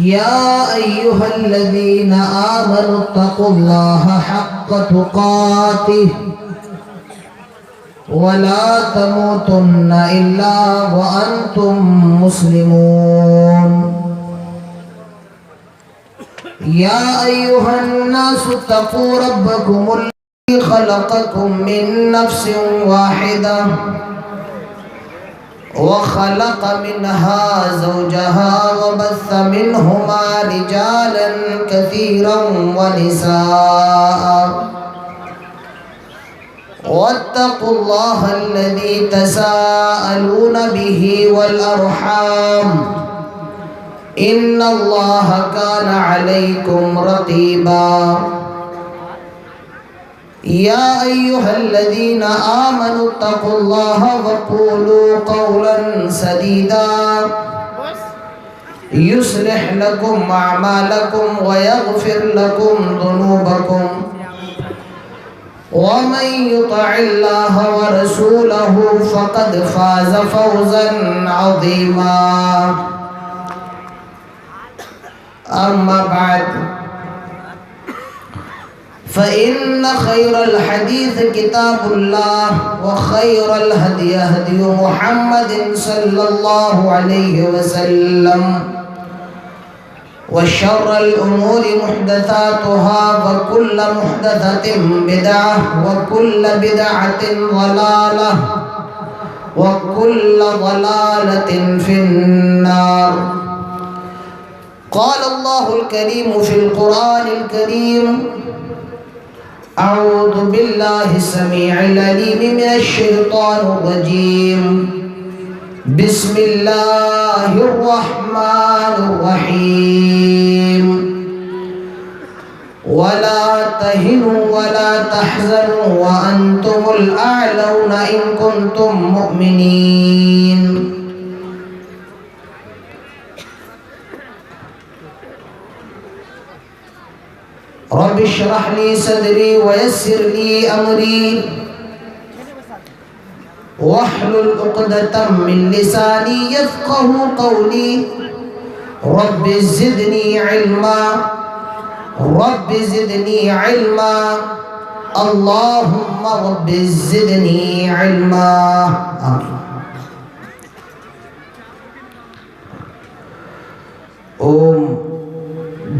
يا أيها الذين آمنوا اتقوا الله حق تقاته ولا تموتن إلا وأنتم مسلمون يا أيها الناس اتقوا ربكم الذي خلقكم من نفس واحدة وخلق منها زوجها وبث منهما رجالا كثيرا ونساء واتقوا الله الذي تساءلون به والأرحام إن الله كان عليكم رقيبا يا أيها الذين آمنوا اتقوا الله وقولوا قولا سديدا يصلح لكم أعمالكم ويغفر لكم ذنوبكم ومن يطع الله ورسوله فقد فاز فوزا عظيما أما بعد فإن خير الحديث كتاب الله وخير الهدي هدي محمد صلى الله عليه وسلم وشر الأمور محدثاتها وكل محدثة بدعة وكل بدعة ضلالة وكل ضلالة في النار. قال الله الكريم في القرآن الكريم: أعوذ بالله السميع العليم من الشيطان الرجيم بسم الله الرحمن الرحيم ولا تهنوا ولا تحزنوا وأنتم الأعلون إن كنتم مؤمنين. رب اشرح لي صدري ويسر لي أمري واحلل عقدة من لساني يفقه قولي. رب زدني علما رب زدني علما اللهم رب زدني علما آمين. اوم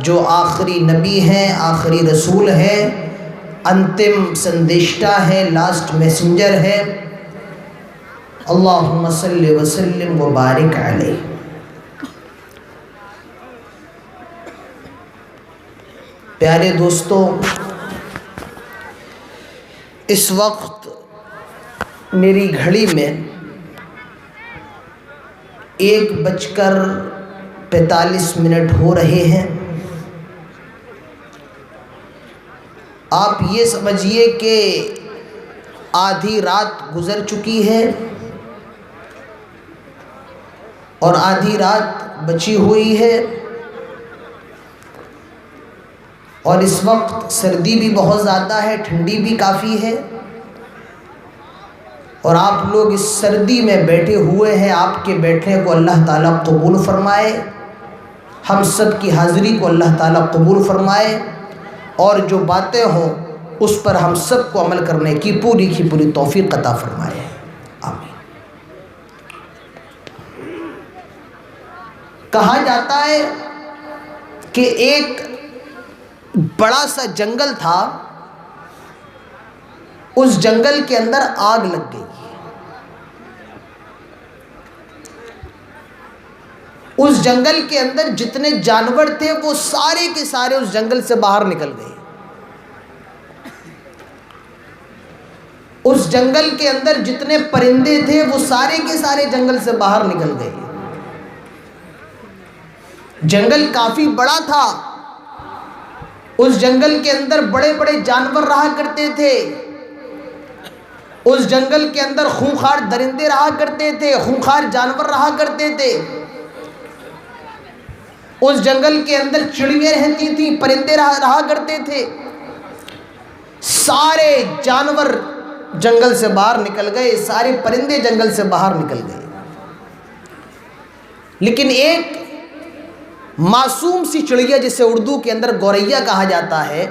جو آخری نبی ہیں، آخری رسول ہیں، انتم سندیشٹا ہے، لاسٹ میسنجر ہے۔ اللہم صلی وسلم وبارک علیہ۔ پیارے دوستو، اس وقت میری گھڑی میں 1:45 ہو رہے ہیں۔ آپ یہ سمجھیے کہ آدھی رات گزر چکی ہے اور آدھی رات بچی ہوئی ہے، اور اس وقت سردی بھی بہت زیادہ ہے، ٹھنڈی بھی کافی ہے، اور آپ لوگ اس سردی میں بیٹھے ہوئے ہیں۔ آپ کے بیٹھنے کو اللہ تعالیٰ قبول فرمائے، ہم سب کی حاضری کو اللہ تعالیٰ قبول فرمائے، اور جو باتیں ہوں اس پر ہم سب کو عمل کرنے کی پوری توفیق عطا فرمائے، آمین۔ کہا جاتا ہے کہ ایک بڑا سا جنگل تھا، اس جنگل کے اندر آگ لگ گئی۔ اس جنگل کے اندر جتنے جانور تھے وہ سارے کے سارے اس جنگل سے باہر نکل گئے۔ اس جنگل کے اندر جتنے پرندے تھے وہ سارے کے سارے جنگل سے باہر نکل گئے۔ جنگل کافی بڑا تھا، اس جنگل کے اندر بڑے بڑے جانور رہا کرتے تھے، اس جنگل کے اندر خونخوار درندے رہا کرتے تھے، خونخوار جانور رہا کرتے تھے، اس جنگل کے اندر چڑیاں رہتی تھیں، پرندے رہا کرتے تھے۔ سارے جانور جنگل سے باہر نکل گئے، سارے پرندے جنگل سے باہر نکل گئے، لیکن ایک معصوم سی چڑیا، جسے اردو کے اندر گوریا کہا جاتا ہے،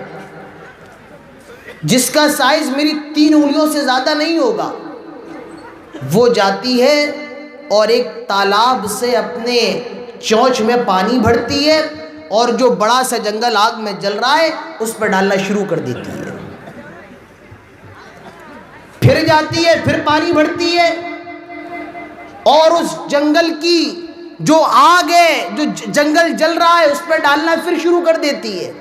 جس کا سائز میری 3 انگلیوں سے زیادہ نہیں ہوگا، وہ جاتی ہے اور ایک تالاب سے اپنے چونچ میں پانی بھرتی ہے، اور جو بڑا سا جنگل آگ میں جل رہا ہے اس پر ڈالنا شروع کر دیتی ہے۔ پھر جاتی ہے، پھر پانی بھرتی ہے، اور اس جنگل کی جو آگ ہے، جو جنگل جل رہا ہے اس پر ڈالنا پھر شروع کر دیتی ہے۔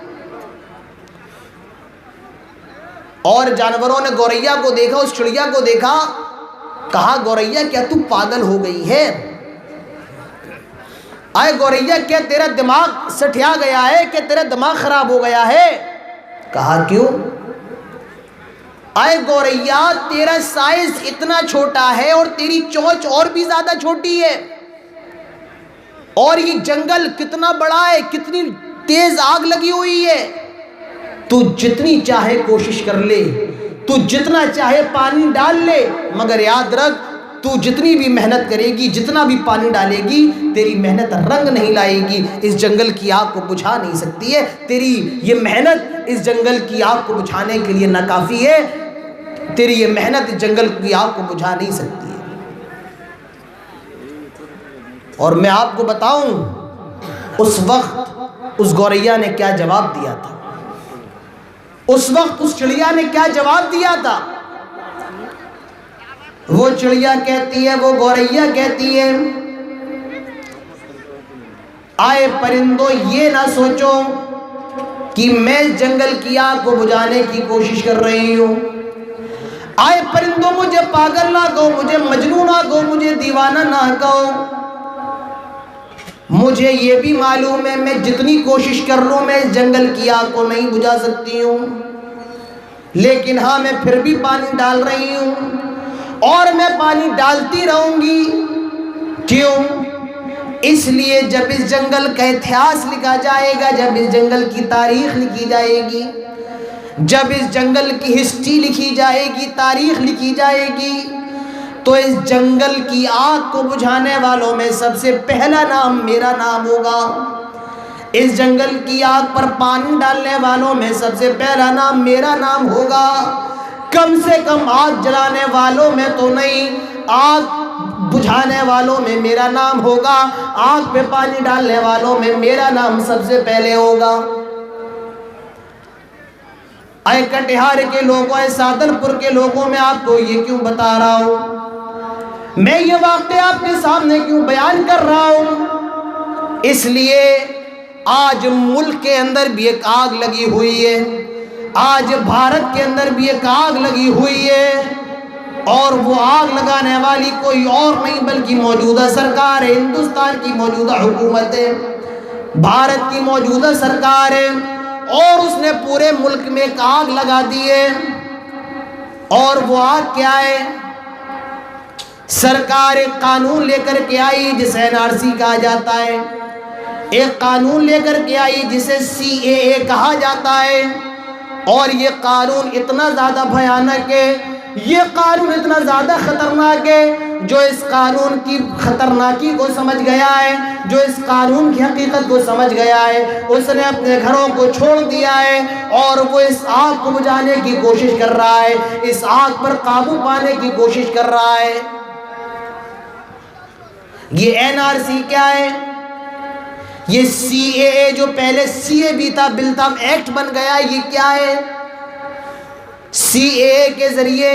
اور جانوروں نے گوریا کو دیکھا، اس چڑیا کو دیکھا، کہا گوریا کیا تو پاگل ہو گئی ہے؟ آئے گوریا کیا تیرا دماغ سٹھیا گیا ہے، کہ تیرا دماغ خراب ہو گیا ہے؟ کہا کیوں؟ آئے گوریا تیرا سائز اتنا چھوٹا ہے اور تیری چونچ اور بھی زیادہ چھوٹی ہے، اور یہ جنگل کتنا بڑا ہے، کتنی تیز آگ لگی ہوئی ہے، تو جتنی چاہے کوشش کر لے، تو جتنا چاہے پانی ڈال لے، مگر یاد رکھ تو جتنی بھی محنت کرے گی، جتنا بھی پانی ڈالے گی، تیری محنت رنگ نہیں لائے گی، اس جنگل کی آگ کو بجھا نہیں سکتی ہے، تیری یہ محنت اس جنگل کی آگ کو بجھانے کے لیے ناکافی ہے، تیری یہ محنت اس جنگل کی آگ کو بجھا نہیں سکتی ہے۔ اور میں آپ کو بتاؤں اس وقت اس گوریا نے کیا جواب دیا تھا، اس وقت اس چڑیا نے کیا جواب دیا تھا۔ وہ چڑیا کہتی ہے، وہ گوریا کہتی ہے، آئے پرندوں یہ نہ سوچو کہ میں جنگل کی آگ کو بجھانے کی کوشش کر رہی ہوں، آئے پرندوں مجھے پاگل نہ کہو، مجھے مجنون نہ کہو، مجھے دیوانہ نہ کہو، مجھے یہ بھی معلوم ہے میں جتنی کوشش کر لوں میں اس جنگل کی آگ کو نہیں بجھا سکتی ہوں، لیکن ہاں میں پھر بھی پانی ڈال رہی ہوں، اور میں پانی ڈالتی رہوں گی۔ کیوں؟ اس لیے جب اس جنگل کا اتہاس لکھا جائے گا، جب اس جنگل کی تاریخ لکھی جائے گی، جب اس جنگل کی ہسٹری لکھی جائے گی، تاریخ لکھی جائے گی، تو اس جنگل کی آگ کو بجھانے والوں میں سب سے پہلا نام میرا نام ہوگا، اس جنگل کی آگ پر پانی ڈالنے والوں میں سب سے پہلا نام میرا نام ہوگا۔ کم سے کم آگ جلانے والوں میں تو نہیں، آگ بجھانے والوں میں میرا نام ہوگا، آگ پہ پانی ڈالنے والوں میں میرا نام سب سے پہلے ہوگا۔ اے کٹیہار کے لوگوں، اے سادن پور کے لوگوں، میں آپ کو یہ کیوں بتا رہا ہوں، میں یہ واقعہ آپ کے سامنے کیوں بیان کر رہا ہوں؟ اس لیے آج ملک کے اندر بھی ایک آگ لگی ہوئی ہے، آج بھارت کے اندر بھی ایک آگ لگی ہوئی ہے، اور وہ آگ لگانے والی کوئی اور نہیں بلکہ موجودہ سرکار ہے، ہندوستان کی موجودہ حکومت ہے، بھارت کی موجودہ سرکار ہے، اور اس نے پورے ملک میں ایک آگ لگا دی ہے۔ اور وہ آگ کیا ہے؟ سرکار ایک قانون لے کر کے آئی جسے NRC کہا جاتا ہے، ایک قانون لے کر کے آئی جسے CAA کہا جاتا ہے، اور یہ قانون اتنا زیادہ بھیانک ہے، یہ قانون اتنا زیادہ خطرناک ہے، جو اس قانون کی خطرناکی کو سمجھ گیا ہے، جو اس قانون کی حقیقت کو سمجھ گیا ہے، اس نے اپنے گھروں کو چھوڑ دیا ہے، اور وہ اس آگ کو بجھانے کی کوشش کر رہا ہے، اس آگ پر قابو پانے کی کوشش کر رہا ہے۔ یہ NRC کیا ہے؟ یہ CAA جو پہلے CA بھی تھا، بل تھا، ایکٹ بن گیا، یہ کیا ہے؟ CAA کے ذریعے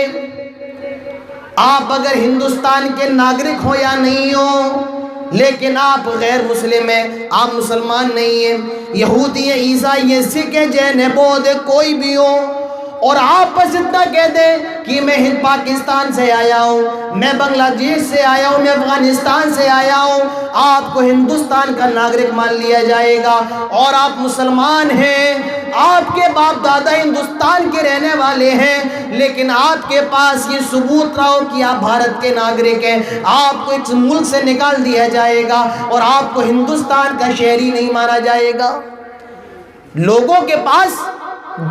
آپ اگر ہندوستان کے ناگرک ہو یا نہیں ہو، لیکن آپ غیر مسلم ہیں، آپ مسلمان نہیں ہیں، یہودی ہیں، عیسائی ہیں، سکھ ہیں، جین ہیں، بودھ ہیں، کوئی بھی ہو، اور آپ بس اتنا کہہ دیں کہ میں ہند پاکستان سے آیا ہوں، میں بنگلہ دیش سے آیا ہوں، میں افغانستان سے آیا ہوں، آپ کو ہندوستان کا ناگرک مان لیا جائے گا، اور آپ مسلمان ہیں، آپ کے باپ دادا ہندوستان کے رہنے والے ہیں، لیکن آپ کے پاس یہ ثبوت رہو کہ آپ بھارت کے ناگرک ہیں، آپ کو اس ملک سے نکال دیا جائے گا، اور آپ کو ہندوستان کا شہری نہیں مانا جائے گا۔ لوگوں کے پاس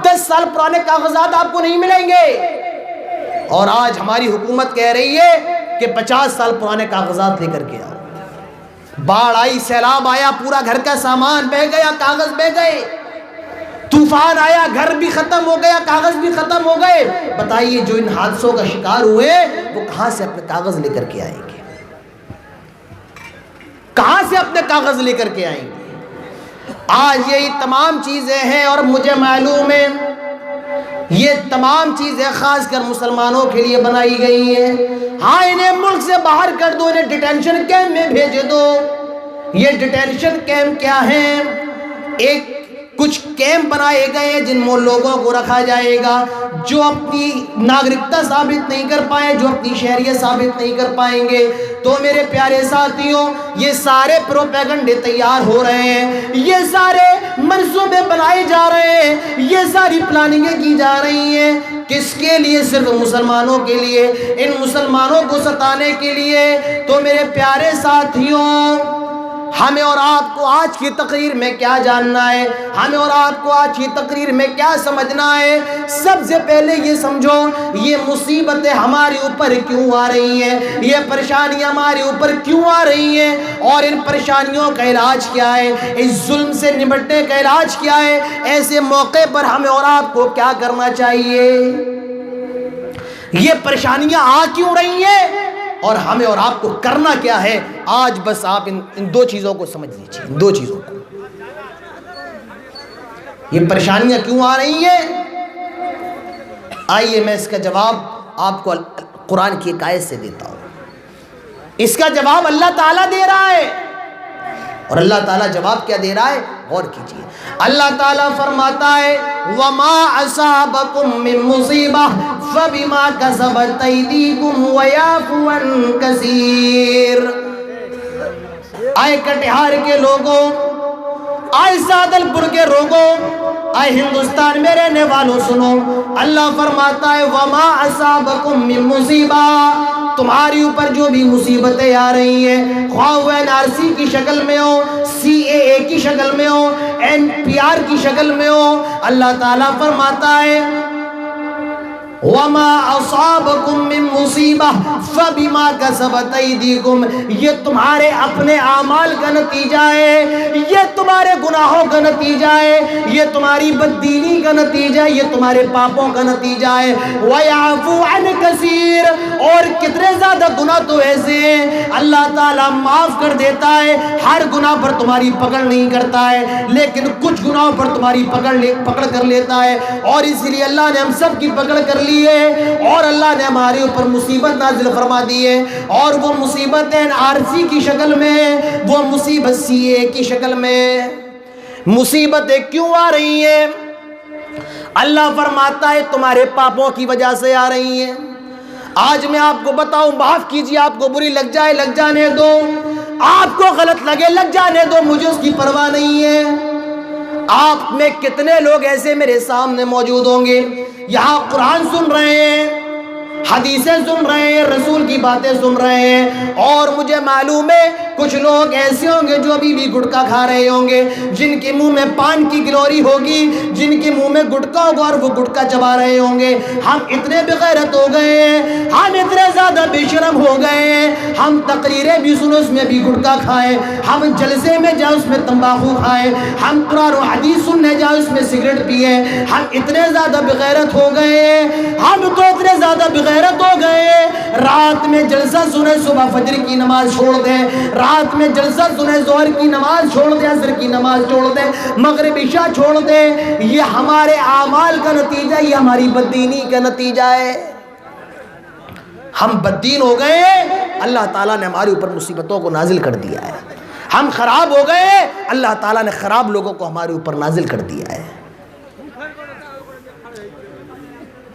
10 سال پرانے کاغذات آپ کو نہیں ملیں گے، اور آج ہماری حکومت کہہ رہی ہے کہ 50 سال پرانے کاغذات لے کر کے آؤ۔ باڑھ آئی، سیلاب آیا، پورا گھر کا سامان بہہ گیا، کاغذ بہہ گئے، طوفان آیا، گھر بھی ختم ہو گیا، کاغذ بھی ختم ہو گئے۔ بتائیے جو ان حادثوں کا شکار ہوئے وہ کہاں سے اپنے کاغذ لے کر کے آئیں گے؟ کہاں سے اپنے کاغذ لے کر کے آئیں گے؟ آج یہی تمام چیزیں ہیں، اور مجھے معلوم ہے یہ تمام چیزیں خاص کر مسلمانوں کے لیے بنائی گئی ہیں۔ ہاں، انہیں ملک سے باہر کر دو، انہیں ڈیٹینشن کیمپ میں بھیج دو۔ یہ ڈیٹینشن کیمپ کیا ہیں؟ ایک کچھ کیمپ بنائے گئے ہیں جن میں لوگوں کو رکھا جائے گا جو اپنی ناگرکتا ثابت نہیں کر پائے، جو اپنی شہریت ثابت نہیں کر پائیں گے۔ تو میرے پیارے ساتھیوں، یہ سارے پروپیگنڈے تیار ہو رہے ہیں، یہ سارے منصوبے بنائے جا رہے ہیں، یہ ساری پلاننگیں کی جا رہی ہیں۔ کس کے لیے؟ صرف مسلمانوں کے لیے، ان مسلمانوں کو ستانے کے لیے۔ تو میرے پیارے ساتھیوں، ہمیں اور آپ کو آج کی تقریر میں کیا جاننا ہے؟ ہمیں اور آپ کو آج کی تقریر میں کیا سمجھنا ہے؟ سب سے پہلے یہ سمجھو، یہ مصیبتیں ہمارے اوپر کیوں آ رہی ہیں، یہ پریشانیاں ہمارے اوپر کیوں آ رہی ہیں، اور ان پریشانیوں کا علاج کیا ہے، اس ظلم سے نمٹنے کا علاج کیا ہے، ایسے موقع پر ہمیں اور آپ کو کیا کرنا چاہیے؟ یہ پریشانیاں آ کیوں رہی ہیں اور ہمیں اور آپ کو کرنا کیا ہے؟ آج بس آپ ان دو چیزوں کو سمجھ لیجیے، ان دو چیزوں کو۔ یہ پریشانیاں کیوں آ رہی ہیں؟ آئیے میں اس کا جواب آپ کو قرآن کی ایک آیت سے دیتا ہوں۔ اس کا جواب اللہ تعالیٰ دے رہا ہے، اور اللہ تعالیٰ جواب کیا دے رہا ہے؟ غور کیجیے۔ اللہ تعالیٰ فرماتا ہے وَمَا أَصَابَكُم مِّن مُّصِيبَةٍ فَبِمَا كَسَبَتْ أَيْدِيكُمْ وَيَعْفُو عَن كَثِيرٍ۔ آئے کٹیہار کے لوگوں، آئے سادل پور کے لوگوں، آئے ہندوستان میں رہنے والوں، سنو، اللہ فرماتا ہے وَمَا أَصَابَكُم مِّن مُّصِيبَةٍ، تمہاری اوپر جو بھی مصیبتیں آ رہی ہیں، خواہ وہ NRC کی شکل میں ہو، CAA کی شکل میں ہو، NPR کی شکل میں ہو، اللہ تعالیٰ فرماتا ہے وَمَا أَصَابَكُم مِّن مُّصِیبَةٍ فَبِمَا كَسَبَتْ أَیْدِیکُم، یہ تمہارے اپنے اعمال کا نتیجہ ہے، یہ تمہارے گناہوں کا نتیجہ ہے، یہ تمہاری بددینی کا نتیجہ ہے، یہ تمہارے پاپوں کا نتیجہ ہے۔ وَیَعْفُو عَنْ کَثِیر، اور کتنے زیادہ گناہ تو ایسے ہیں اللہ تعالیٰ معاف کر دیتا ہے، ہر گناہ پر تمہاری پکڑ نہیں کرتا ہے، لیکن کچھ گناہوں پر تمہاری پکڑ کر لیتا ہے، اور اس لیے اللہ نے ہم سب کی پکڑ کر لی ہے، اور اللہ نے ہمارے اوپر مصیبت نازل فرما دی ہے، اور وہ مصیبتیں عارضی کی شکل میں، وہ مصیبت سی اے کی شکل میں۔ مصیبتیں کیوں آ رہی ہیں؟ اللہ فرماتا ہے تمہارے پاپوں کی وجہ سے آ رہی ہیں۔ آج میں آپ کو بتاؤں، معاف کیجیے، آپ کو بری لگ جائے لگ جانے دو، آپ کو غلط لگے لگ جانے دو، مجھے اس کی پرواہ نہیں ہے۔ آپ میں کتنے لوگ ایسے میرے سامنے موجود ہوں گے، یہاں قرآن سن رہے ہیں، حدیثیں سن رہے ہیں، رسول کی باتیں سن رہے ہیں، اور مجھے معلوم ہے کچھ لوگ ایسے ہوں گے جو ابھی بھی گٹکا کھا رہے ہوں گے، جن کے منہ میں پان کی گلوری ہوگی، جن کے منہ میں گٹکا ہوگا اور وہ گٹکا چبا رہے ہوں گے۔ ہم اتنے بغیرت ہو گئے ہیں، ہم اتنے زیادہ بے شرم ہو گئے ہیں، ہم تقریریں بھی سنو اس میں بھی گٹکا کھائیں، ہم جلسے میں جائیں اس میں تمباکو کھائیں، ہم قرآن و حدیث سننے جائیں اس میں سگریٹ پئیں، ہم اتنے زیادہ بغیرت ہو گئے ہیں، ہم تو اتنے زیادہ بغیرت ہو گئے ہیں، رات میں جلسہ سنیں صبح فجر کی نماز چھوڑ دیں، رات میں جلسہ سنیں ظہر کی نماز چھوڑ دیں، عصر کی نماز چھوڑ دیں، مغرب عشاء چھوڑ دیں۔ یہ ہمارے اعمال کا نتیجہ، یہ ہماری بددینی کا نتیجہ ہے۔ ہم بددین ہو گئے، اللہ تعالیٰ نے ہمارے اوپر مصیبتوں کو نازل کر دیا ہے۔ ہم خراب ہو گئے، اللہ تعالیٰ نے خراب لوگوں کو ہمارے اوپر نازل کر دیا ہے۔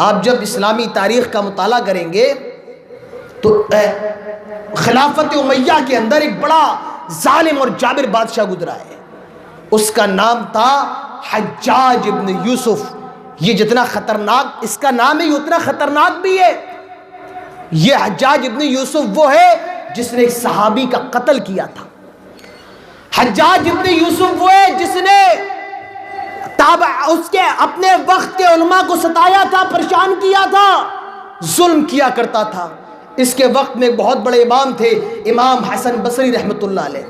آپ جب اسلامی تاریخ کا مطالعہ کریں گے تو خلافت امیہ کے اندر ایک بڑا ظالم اور جابر بادشاہ گزرا ہے، اس کا نام تھا حجاج ابن یوسف۔ یہ جتنا خطرناک اس کا نام ہے، یہ اتنا خطرناک بھی ہے۔ یہ حجاج ابن یوسف وہ ہے جس نے ایک صحابی کا قتل کیا تھا۔ حجاج ابن یوسف وہ ہے جس نے اس کے اپنے وقت کے علماء کو ستایا تھا، پریشان کیا تھا، ظلم کیا کرتا تھا۔ اس کے وقت میں ایک بہت بڑے امام تھے، امام حسن بصری رحمۃ اللہ علیہ۔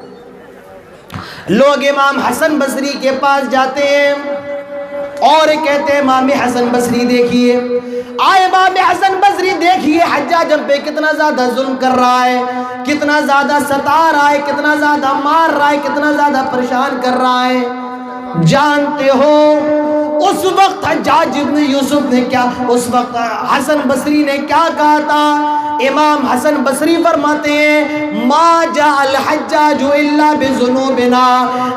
لوگ امام حسن بصری کے پاس جاتے ہیں اور کہتے ہیں امام حسن بصری دیکھیے، امام حسن بصری دیکھیے حجاج ہم پہ کتنا زیادہ ظلم کر رہا ہے، کتنا زیادہ ستا رہا ہے، کتنا زیادہ مار رہا ہے، کتنا زیادہ پریشان کر رہا ہے۔ جانتے ہو اس وقت حجاج ابن یوسف نے کیا، اس وقت حسن بصری نے کیا کہا تھا؟ امام حسن بصری فرماتے ہیں ما جاء الحجاج الا بذنوبنا،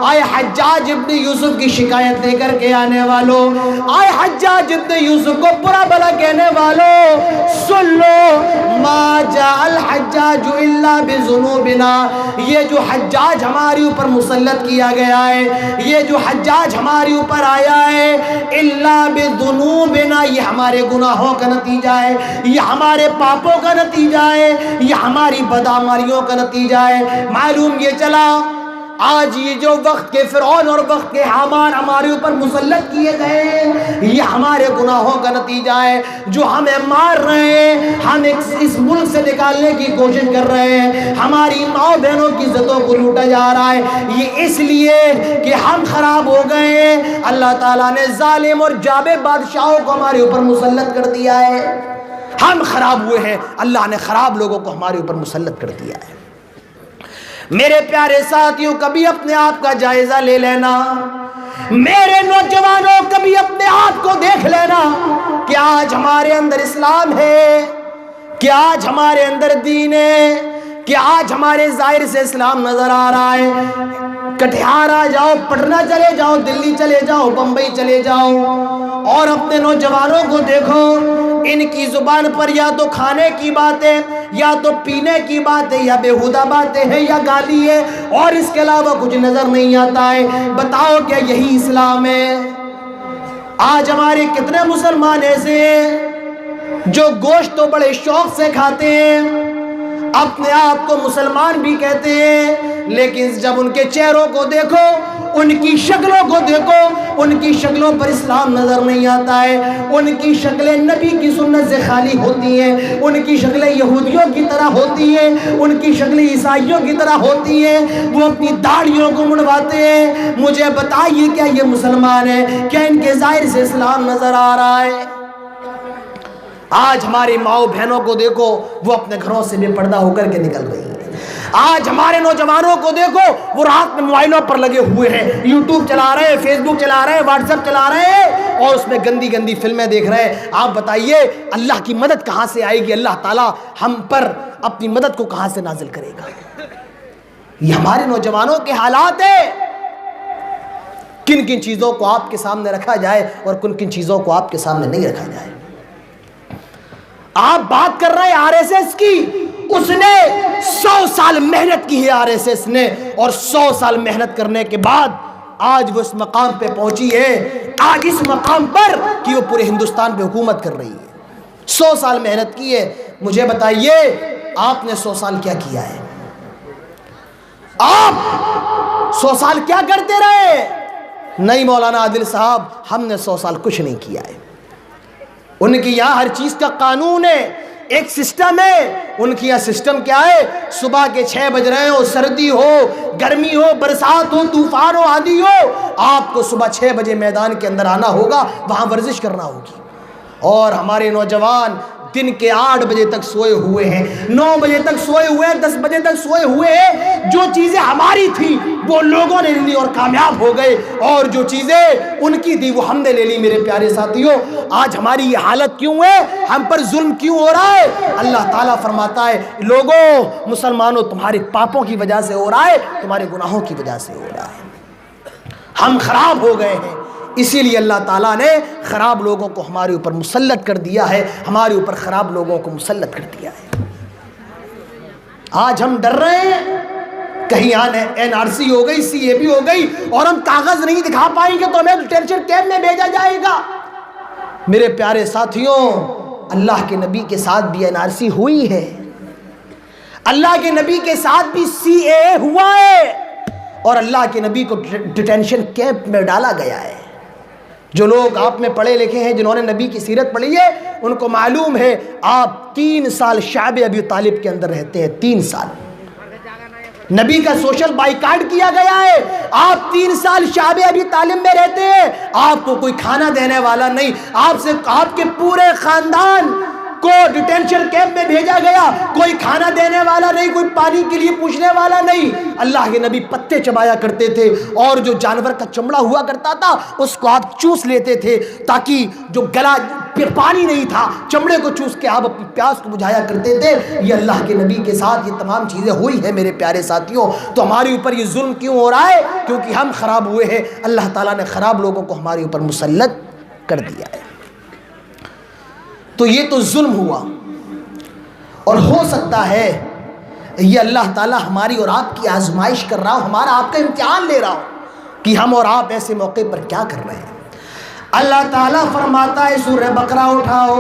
آئے حجاج ابن یوسف کی شکایت لے کر کے آنے والوں، آئے حجاج ابن یوسف کو برا بھلا کہنے والوں، سن لو ما جاء الحجاج الا بذنوبنا، یہ جو حجاج ہمارے اوپر مسلط کیا گیا ہے، یہ جو حجاج ہمارے اوپر آیا ہے، الا بذنوبنا، یہ ہمارے گناہوں کا نتیجہ ہے، یہ ہمارے پاپوں کا نتیجہ ہے، یہ ہماری بدعمالیوں کا نتیجہ ہے۔ معلوم یہ چلا آج یہ جو وقت کے فرعون اور وقت کے حامان ہمارے اوپر مسلط کیے گئے ہیں، یہ ہمارے گناہوں کا نتیجہ ہے، جو ہمیں مار رہے ہیں، ہم اس ملک سے نکالنے کی کوشش کر رہے ہیں، ہماری ماں بہنوں کی عزتوں کو لوٹا جا رہا ہے، یہ اس لیے کہ ہم خراب ہو گئے ہیں۔ اللہ تعالیٰ نے ظالم اور جابر بادشاہوں کو ہمارے اوپر مسلط کر دیا ہے، ہم خراب ہوئے ہیں، اللہ نے خراب لوگوں کو ہمارے اوپر مسلط کر دیا ہے۔ میرے پیارے ساتھیوں، کبھی اپنے آپ کا جائزہ لے لینا، میرے نوجوانوں کبھی اپنے آپ کو دیکھ لینا کہ آج ہمارے اندر اسلام ہے، کہ آج ہمارے اندر دین ہے، کہ آج ہمارے ظاہر سے اسلام نظر آ رہا ہے۔ کٹھیار آ جاؤ، پٹنہ چلے جاؤ، دلی چلے جاؤ، بمبئی چلے جاؤ، اور اپنے نوجوانوں کو دیکھو، ان کی زبان پر یا تو کھانے کی باتیں، یا تو پینے کی باتیں، یا بیہودہ باتیں ہیں، یا گالی ہے، اور اس کے علاوہ کچھ نظر نہیں آتا ہے۔ بتاؤ کیا یہی اسلام ہے؟ آج ہمارے کتنے مسلمان ایسے ہیں جو گوشت تو بڑے شوق سے کھاتے ہیں، اپنے آپ کو مسلمان بھی کہتے ہیں، لیکن جب ان کے چہروں کو دیکھو ان کی شکلوں کو دیکھو، ان کی شکلوں پر اسلام نظر نہیں آتا ہے، ان کی شکلیں نبی کی سنت سے خالی ہوتی ہیں، ان کی شکلیں یہودیوں کی طرح ہوتی ہیں، ان کی شکلیں عیسائیوں کی طرح ہوتی ہیں، وہ اپنی داڑھیوں کو منڈواتے ہیں۔ مجھے بتائیے کیا یہ مسلمان ہیں؟ کیا ان کے ظاہر سے اسلام نظر آ رہا ہے؟ آج ہماری ماؤں بہنوں کو دیکھو، وہ اپنے گھروں سے بے پردہ ہو کر کے نکل رہی ہیں۔ آج ہمارے نوجوانوں کو دیکھو، وہ رات میں موبائلوں پر لگے ہوئے ہیں، یوٹیوب چلا رہے ہیں، فیس بک چلا رہے ہیں، واٹس ایپ چلا رہے ہیں، اور اس میں گندی گندی فلمیں دیکھ رہے ہیں۔ آپ بتائیے اللہ کی مدد کہاں سے آئے گی؟ اللہ تعالیٰ ہم پر اپنی مدد کو کہاں سے نازل کرے گا؟ یہ ہمارے نوجوانوں کے حالات ہیں۔ کن کن چیزوں کو آپ کے سامنے رکھا جائے اور کن کن چیزوں کو آپ کے سامنے نہیں رکھا جائے۔ آپ بات کر رہے ہیں آر ایس ایس کی، اس نے 100 سال محنت کی ہے آر ایس ایس نے، اور 100 سال محنت کرنے کے بعد آج وہ اس مقام پہ پہنچی ہے، آج اس مقام پر کہ وہ پورے ہندوستان پہ حکومت کر رہی ہے۔ 100 سال محنت کی ہے۔ مجھے بتائیے آپ نے 100 سال کیا کیا ہے؟ آپ 100 سال کیا کرتے رہے؟ نہیں مولانا عادل صاحب، ہم نے 100 سال کچھ نہیں کیا ہے۔ ان کی یہاں ہر چیز کا قانون ہے، ایک سسٹم ہے۔ ان کی یہاں سسٹم کیا ہے؟ صبح کے 6 بج رہے ہو، سردی ہو، گرمی ہو، برسات ہو، طوفان ہو، آندھی ہو، آپ کو صبح 6 بجے میدان کے اندر آنا ہوگا، وہاں ورزش کرنا ہوگی۔ اور ہمارے نوجوان دن کے 8 بجے تک سوئے ہوئے ہیں، 9 بجے تک سوئے ہوئے ہیں، 10 بجے تک سوئے ہوئے ہیں۔ جو چیزیں ہماری تھی وہ لوگوں نے لی اور کامیاب ہو گئے، اور جو چیزیں ان کی تھی وہ ہم نے لے لی۔ میرے پیارے ساتھیوں، آج ہماری یہ حالت کیوں ہے؟ ہم پر ظلم کیوں ہو رہا ہے؟ اللہ تعالیٰ فرماتا ہے لوگوں، مسلمانوں، تمہارے پاپوں کی وجہ سے ہو رہا ہے، تمہارے گناہوں کی وجہ سے ہو رہا ہے۔ ہم خراب ہو گئے ہیں، اسی لیے اللہ تعالیٰ نے خراب لوگوں کو ہمارے اوپر مسلط کر دیا ہے، ہمارے اوپر خراب لوگوں کو مسلط کر دیا ہے۔ آج ہم ڈر رہے ہیں کہیں NRC ہو گئی، CAB ہو گئی، اور ہم کاغذ نہیں دکھا پائیں گے تو ہمیں ڈیٹینشن کیمپ میں بھیجا جائے گا۔ میرے پیارے ساتھیوں، اللہ کے نبی کے ساتھ بھی NRC ہوئی ہے، اللہ کے نبی کے ساتھ بھی CAA ہوا ہے، اور اللہ کے نبی کو ڈیٹینشن کیمپ میں ڈالا گیا ہے۔ جو لوگ آپ میں پڑھے لکھے ہیں، جنہوں نے نبی کی سیرت پڑھی ہے، ان کو معلوم ہے آپ 3 سال شعب ابی طالب کے اندر رہتے ہیں۔ 3 سال نبی کا سوشل بائیکاٹ کیا گیا ہے، آپ 3 سال شعب ابی طالب میں رہتے ہیں، آپ کو کوئی کھانا دینے والا نہیں، آپ کے پورے خاندان کو ڈیٹینشن کیمپ میں بھیجا گیا، کوئی کھانا دینے والا نہیں، کوئی پانی کے لیے پوچھنے والا نہیں۔ اللہ کے نبی پتے چبایا کرتے تھے، اور جو جانور کا چمڑا ہوا کرتا تھا اس کو آپ چوس لیتے تھے، تاکہ جو گلا پانی نہیں تھا، چمڑے کو چوس کے آپ اپنی پیاس کو بجھایا کرتے تھے۔ یہ اللہ کے نبی کے ساتھ یہ تمام چیزیں ہوئی ہیں میرے پیارے ساتھیوں۔ تو ہمارے اوپر یہ ظلم کیوں ہو رہا ہے؟ کیونکہ ہم خراب ہوئے ہیں، اللہ تعالیٰ نے خراب لوگوں کو ہمارے اوپر مسلط کر دیا ہے۔ تو یہ تو ظلم ہوا، اور ہو سکتا ہے یہ اللہ تعالیٰ ہماری اور آپ کی آزمائش کر رہا ہو، ہمارا آپ کا امتحان لے رہا ہو کہ ہم اور آپ ایسے موقع پر کیا کر رہے ہیں۔ اللہ تعالیٰ فرماتا ہے، سورہ بقرہ اٹھاؤ،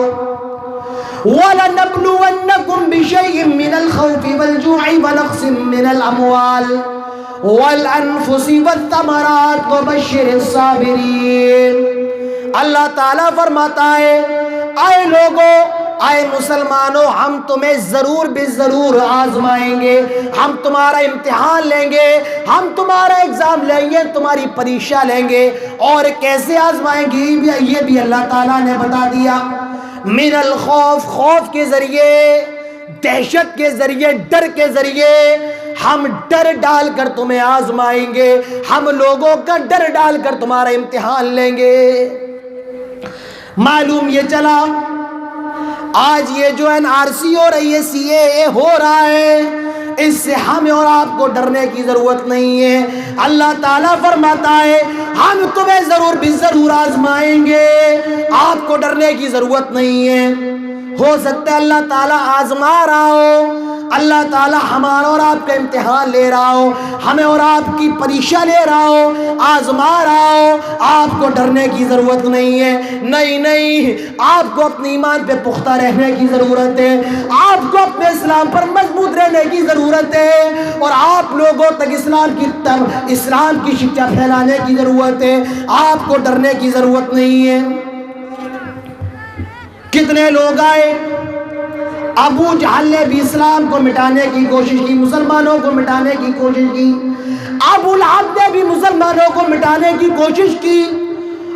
وَلَنَبْلُوَنَّكُمْ بِشَيْءٍ مِّنَ الْخَوْفِ وَالْجُوعِ وَنَقْصٍ مِّنَ الْأَمْوَالِ وَالْأَنفُسِ وَالثَّمَرَاتِ وَبَشِّرِ الصَّابِرِينَ۔ اللہ تعالیٰ فرماتا ہے اے لوگوں، اے مسلمانوں، ہم تمہیں ضرور بے ضرور آزمائیں گے، ہم تمہارا امتحان لیں گے، ہم تمہارا ایگزام لیں گے، تمہاری پریشہ لیں گے۔ اور کیسے آزمائیں گے یہ بھی اللہ تعالیٰ نے بتا دیا۔ من الخوف، خوف کے ذریعے، دہشت کے ذریعے، ڈر کے ذریعے ہم ڈر ڈال کر تمہیں آزمائیں گے، ہم لوگوں کا ڈر ڈال کر تمہارا امتحان لیں گے۔ معلوم یہ چلا آج یہ جو NRC ہو رہی ہے، CAA ہو رہا ہے، اس سے ہمیں اور آپ کو ڈرنے کی ضرورت نہیں ہے۔ اللہ تعالیٰ فرماتا ہے ہم تمہیں ضرور بھی ضرور آزمائیں گے، آپ کو ڈرنے کی ضرورت نہیں ہے۔ ہو سکتا ہے اللہ تعالیٰ آزما رہا ہو، اللہ تعالیٰ ہمارا اور آپ کا امتحان لے رہا ہو، ہمیں اور آپ کی پریشا لے رہا ہو، آزما رہا ہو، آپ کو ڈرنے کی ضرورت نہیں ہے، نہیں، آپ کو اپنے ایمان پہ پختہ رہنے کی ضرورت ہے، آپ کو اپنے اسلام پر مضبوط رہنے کی ضرورت ہے، اور آپ لوگوں تک اسلام کی شکشا پھیلانے کی ضرورت ہے، آپ کو ڈرنے کی ضرورت نہیں ہے۔ کتنے لوگ آئے، ابو جہل نے بھی اسلام کو مٹانے کی کوشش کی، مسلمانوں کو مٹانے کی کوشش کی، ابو لہب نے بھی مسلمانوں کو مٹانے کی کوشش کی،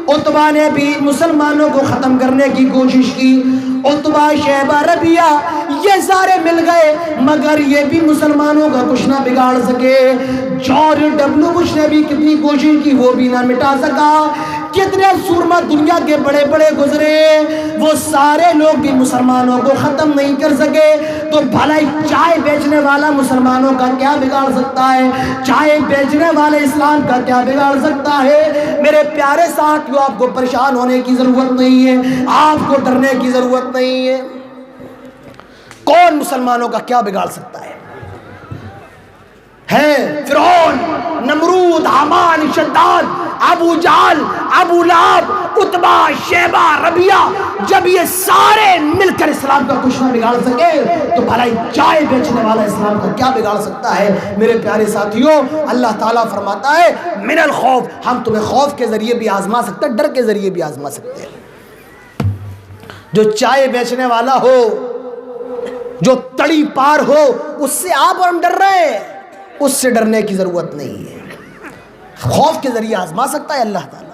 عتبہ نے بھی مسلمانوں کو ختم کرنے کی کوشش کی، عتبہ، شیبہ، ربیہ، یہ سارے مل گئے مگر یہ بھی مسلمانوں کا کچھ نہ بگاڑ سکے۔ جارج ڈبلیو بش نے بھی کتنی کوشش کی، وہ بھی نہ مٹا سکا۔ کتنے سورما دنیا کے بڑے بڑے گزرے، وہ سارے لوگ بھی مسلمانوں کو ختم نہیں کر سکے۔ تو بھلائی چائے بیچنے والا مسلمانوں کا کیا بگاڑ سکتا ہے؟ چائے بیچنے والے اسلام کا کیا بگاڑ سکتا ہے؟ میرے پیارے ساتھیو، آپ کو پریشان ہونے کی ضرورت نہیں ہے، آپ کو ڈرنے کی ضرورت نہیں ہے۔ کون مسلمانوں کا کیا بگاڑ سکتا ہے؟ فرعون، نمرود، حامان، شداد، ابو جہل، ابو لہب، عتبہ، شیبہ، ربیہ، جب یہ سارے مل کر اسلام کا کچھ نہ بگاڑ سکے تو بھلائی چائے بیچنے والا اسلام کا کیا بگاڑ سکتا ہے؟ میرے پیارے ساتھیوں، اللہ تعالیٰ فرماتا ہے من الخوف، ہم تمہیں خوف کے ذریعے بھی آزما سکتے ہیں، ڈر کے ذریعے بھی آزما سکتے ہیں۔ جو چائے بیچنے والا ہو، جو تڑی پار ہو، اس سے آپ اور ہم ڈر رہے ہیں، اس سے ڈرنے کی ضرورت نہیں ہے۔ خوف کے ذریعے آزما سکتا ہے اللہ تعالیٰ۔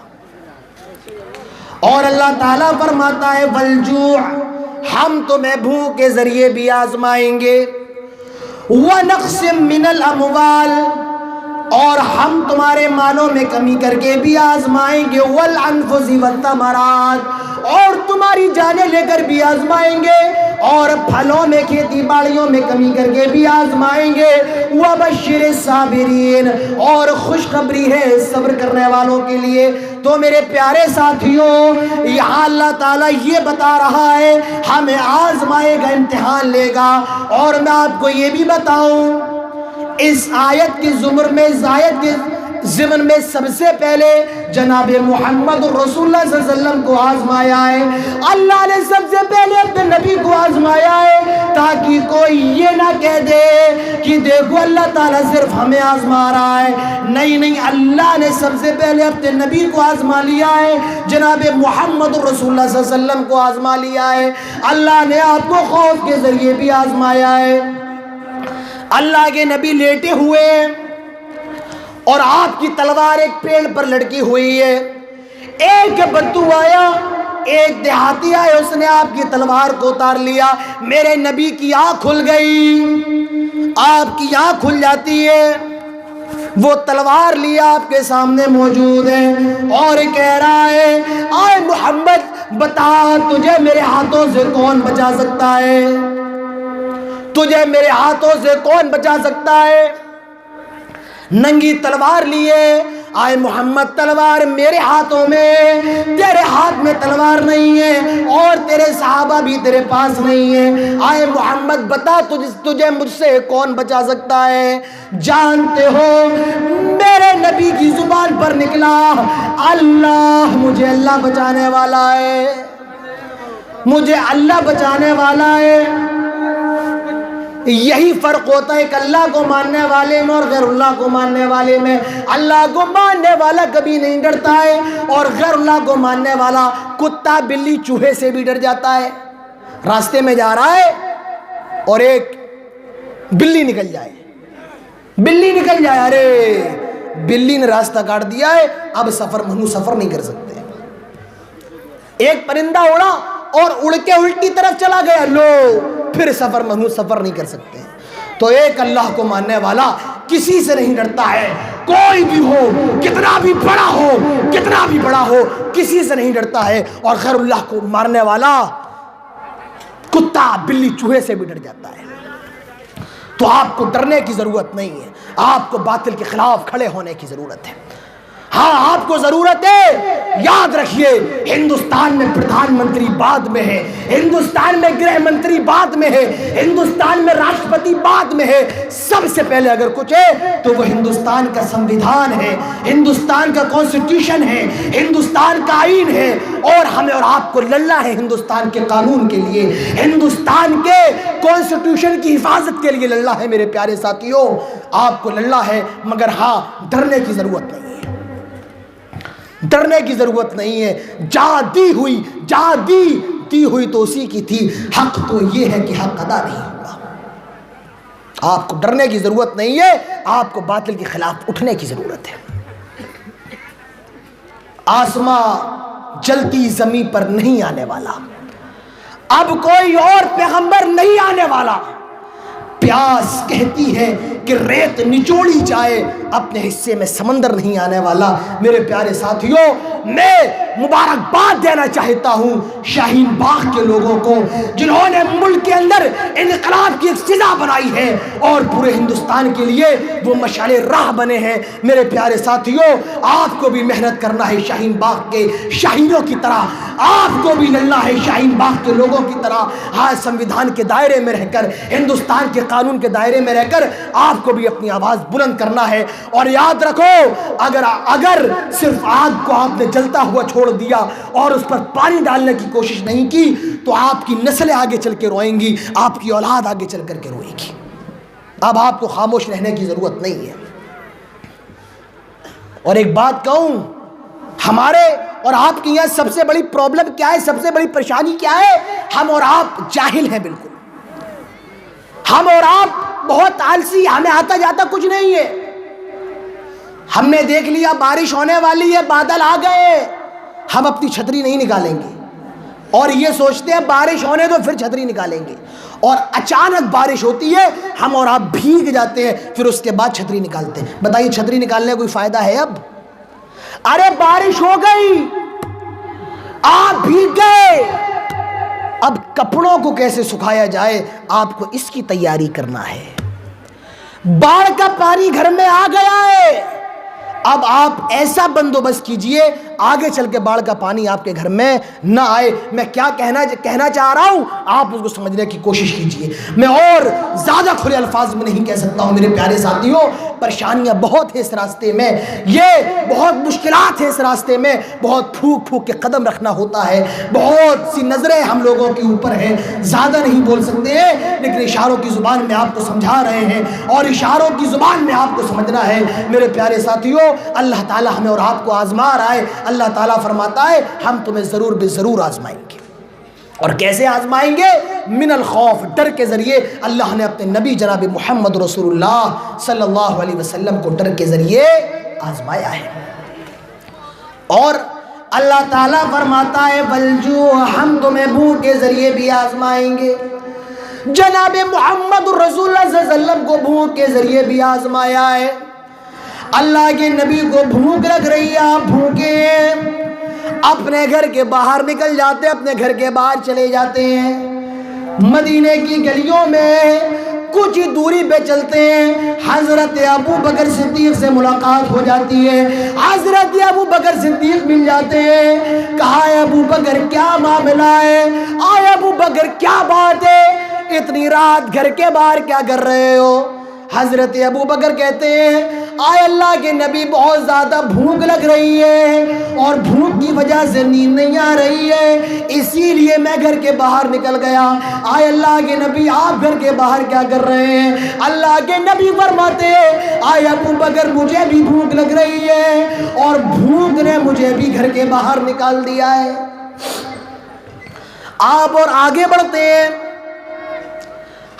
اور اللہ تعالیٰ فرماتا ہے والجوع، ہم تمہیں بھوک کے ذریعے بھی آزمائیں گے، ونقص من الاموال، اور ہم تمہارے مالوں میں کمی کر کے بھی آزمائیں گے، والانفس والثمرات، اور تمہاری جانیں لے کر بھی آزمائیں گے، اور پھلوں میں، کھیتی باڑیوں میں کمی کر کے بھی آزمائیں گے، وبشر الصابرین، اور خوشخبری ہے صبر کرنے والوں کے لیے۔ تو میرے پیارے ساتھیوں، یہاں اللہ تعالیٰ یہ بتا رہا ہے ہمیں آزمائے گا، امتحان لے گا۔ اور میں آپ کو یہ بھی بتاؤں، اس آیت کی زمر میں، آیت کے ضمن میں سب سے پہلے جناب محمد رسول اللہ صلی اللہ علیہ وسلم کو آزمایا ہے۔ اللہ نے سب سے پہلے اپنے نبی کو آزمایا ہے تاکہ کوئی یہ نہ کہہ دے کہ دیکھو اللہ تعالیٰ صرف ہمیں آزما رہا ہے۔ نہیں، اللہ نے سب سے پہلے اپنے نبی کو آزما لیا ہے، جناب محمد رسول اللہ صلی اللہ علیہ وسلم کو آزما لیا ہے۔ اللہ نے آپ کو خوف کے ذریعے بھی آزمایا ہے۔ اللہ کے نبی لیٹے ہوئے ہیں اور آپ کی تلوار ایک پیڑ پر لٹکی ہوئی ہے۔ ایک بدو آیا، ایک دیہاتی آیا، اس نے آپ کی تلوار کو اتار لیا۔ میرے نبی کی آنکھ کھل گئی، آپ کی آنکھ کھل جاتی ہے، وہ تلوار لیا آپ کے سامنے موجود ہے اور کہہ رہا ہے اے محمد بتا تجھے میرے ہاتھوں سے کون بچا سکتا ہے؟ تجھے میرے ہاتھوں سے کون بچا سکتا ہے؟ ننگی تلوار لیے، آئے محمد تلوار میرے ہاتھوں میں، تیرے ہاتھ میں تلوار نہیں ہے اور تیرے صحابہ بھی تیرے پاس نہیں ہے۔ آئے محمد بتا تجھے مجھ سے کون بچا سکتا ہے؟ جانتے ہو میرے نبی کی زبان پر نکلا اللہ، مجھے اللہ بچانے والا ہے، مجھے اللہ بچانے والا ہے۔ یہی فرق ہوتا ہے کہ اللہ کو ماننے والے میں اور غیر اللہ کو ماننے والے میں۔ اللہ کو ماننے والا کبھی نہیں ڈرتا ہے اور غیر اللہ کو ماننے والا کتا بلی چوہے سے بھی ڈر جاتا ہے۔ راستے میں جا رہا ہے اور ایک بلی نکل جائے، ارے بلی نے راستہ کاٹ دیا ہے، اب سفر نہیں کر سکتے۔ ایک پرندہ اڑا اور اڑ کے الٹی طرف چلا گیا، لو پھر سفر نہیں کر سکتے۔ تو ایک اللہ کو ماننے والا کسی سے نہیں ڈرتا ہے، کوئی بھی ہو، کتنا بھی بڑا ہو، کسی سے نہیں ڈرتا ہے۔ اور غیر اللہ کو مارنے والا کتا بلی چوہے سے بھی ڈر جاتا ہے۔ تو آپ کو ڈرنے کی ضرورت نہیں ہے، آپ کو باطل کے خلاف کھڑے ہونے کی ضرورت ہے۔ ہاں آپ کو ضرورت ہے، یاد رکھیے ہندوستان میں پردھان منتری بعد میں ہے، ہندوستان میں گرہ منتری بعد میں ہے، ہندوستان میں راشٹرپتی بعد میں ہے، سب سے پہلے اگر کچھ ہے تو وہ ہندوستان کا سمویدھان ہے، ہندوستان کا کانسٹیٹیوشن ہے، ہندوستان کا آئین ہے، اور ہمیں اور آپ کو لڑنا ہے ہندوستان کے قانون کے لیے، ہندوستان کے کانسٹیٹیوشن کی حفاظت کے لیے لڑنا ہے میرے پیارے ساتھیوں، آپ کو لڑنا ہے، مگر ہاں ڈرنے کی ضرورت نہیں ہے، ڈرنے کی ضرورت نہیں ہے، جا دی ہوئی تو اسی کی تھی، حق تو یہ ہے کہ حق ادا نہیں ہوا، آپ کو ڈرنے کی ضرورت نہیں ہے، آپ کو باطل کے خلاف اٹھنے کی ضرورت ہے۔ آسماں جلتی زمین پر نہیں آنے والا، اب کوئی اور پیغمبر نہیں آنے والا، پیاس کہتی ہے کہ ریت نچوڑی جائے، اپنے حصے میں سمندر نہیں آنے والا۔ میرے پیارے ساتھیوں، میں مبارکباد دینا چاہتا ہوں شاہین باغ کے لوگوں کو، جنہوں نے ملک کے اندر انقلاب کی ایک فضا بنائی ہے اور پورے ہندوستان کے لیے وہ مشعل راہ بنے ہیں۔ میرے پیارے ساتھیوں، آپ کو بھی محنت کرنا ہے شاہین باغ کے شاہینوں کی طرح، آپ کو بھی لڑنا ہے شاہین باغ کے لوگوں کی طرح، آج سمویدھان کے دائرے میں رہ کر، ہندوستان کے قانون کے دائرے میں رہ کر آپ کو بھی اپنی آواز بلند کرنا ہے۔ اور یاد رکھو، اگر صرف آگ کو آپ نے جلتا ہوا چھوڑ دیا اور اس پر پانی ڈالنے کی کوشش نہیں کی تو آپ کی نسلیں آگے چل کے روئیں گی، آپ کی اولاد آگے چل کر کے روئے گی۔ اب آپ کو خاموش رہنے کی ضرورت نہیں ہے۔ اور ایک بات کہوں، ہمارے اور آپ کی یہاں سب سے بڑی پرابلم کیا ہے، سب سے بڑی پریشانی کیا ہے؟ ہم اور آپ جاہل ہیں، بالکل ہم اور آپ بہت آلسی، ہمیں آتا جاتا کچھ نہیں ہے۔ ہم نے دیکھ لیا بارش ہونے والی ہے، بادل آ گئے، ہم اپنی چھتری نہیں نکالیں گے اور یہ سوچتے ہیں بارش ہونے تو پھر چھتری نکالیں گے، اور اچانک بارش ہوتی ہے، ہم اور آپ بھیگ جاتے ہیں، پھر اس کے بعد چھتری نکالتے ہیں۔ بتائیے چھتری نکالنے کا کوئی فائدہ ہے اب؟ ارے بارش ہو گئی، آپ بھیگ گئے، اب کپڑوں کو کیسے سکھایا جائے، آپ کو اس کی تیاری کرنا ہے۔ باڑھ کا پانی گھر میں آ گیا ہے، اب آپ ایسا بندوبست کیجئے آگے چل کے باڑھ کا پانی آپ کے گھر میں نہ آئے۔ میں کیا کہنا چاہ رہا ہوں، آپ اس کو سمجھنے کی کوشش کیجئے۔ میں اور زیادہ کھلے الفاظ میں نہیں کہہ سکتا ہوں میرے پیارے ساتھیوں، پریشانیاں بہت ہیں اس راستے میں، یہ بہت مشکلات ہیں اس راستے میں، بہت پھونک کے قدم رکھنا ہوتا ہے، بہت سی نظریں ہم لوگوں کے اوپر ہیں، زیادہ نہیں بول سکتے ہیں، لیکن اشاروں کی زبان میں آپ کو سمجھا رہے ہیں، اور اشاروں کی زبان میں آپ کو سمجھنا ہے۔ میرے پیارے ساتھیوں، اللہ تعالیٰ ہمیں اور آپ کو آزما رہا ہے۔ اللہ تعالیٰ فرماتا ہے ہم تمہیں ضرور بے ضرور آزمائیں گے۔ اور کیسے آزمائیں گے؟ من الخوف، ڈر کے ذریعے۔ اللہ نے اپنے نبی جناب محمد رسول اللہ صلی اللہ علیہ وسلم کو ڈر کے ذریعے آزمایا ہے۔ اور اللہ تعالیٰ فرماتا ہے والجوع، ہم تمہیں بھوک کے ذریعے بھی آزمائیں گے۔ جناب محمد رسول اللہ صلی اللہ علیہ وسلم کو بھوک کے ذریعے بھی آزمایا ہے۔ اللہ کے نبی کو بھوک لگ رہی ہے، آپ بھوکے ہیں، اپنے گھر کے باہر نکل جاتے ہیں، اپنے گھر کے باہر چلے جاتے ہیں، مدینے کی گلیوں میں کچھ دوری پہ چلتے ہیں، حضرت ابو بکر صدیق سے ملاقات ہو جاتی ہے، حضرت ابو بکر صدیق مل جاتے ہیں۔ کہا ہے ابو بکر کیا معاملہ ہے؟ آئے ابو بکر کیا بات ہے؟ اتنی رات گھر کے باہر کیا کر رہے ہو؟ حضرت ابو بکر کہتے ہیں آئے اللہ کے نبی بہت زیادہ بھوک لگ رہی ہے اور بھوک کی وجہ سے نیند نہیں آ رہی ہے، اسی لیے میں گھر کے باہر نکل گیا۔ آئے اللہ کے نبی آپ گھر کے باہر کیا کر رہے ہیں؟ اللہ کے نبی فرماتے ہیں آئے ابو بکر مجھے بھی بھوک لگ رہی ہے اور بھوک نے مجھے بھی گھر کے باہر نکال دیا ہے۔ آپ اور آگے بڑھتے ہیں،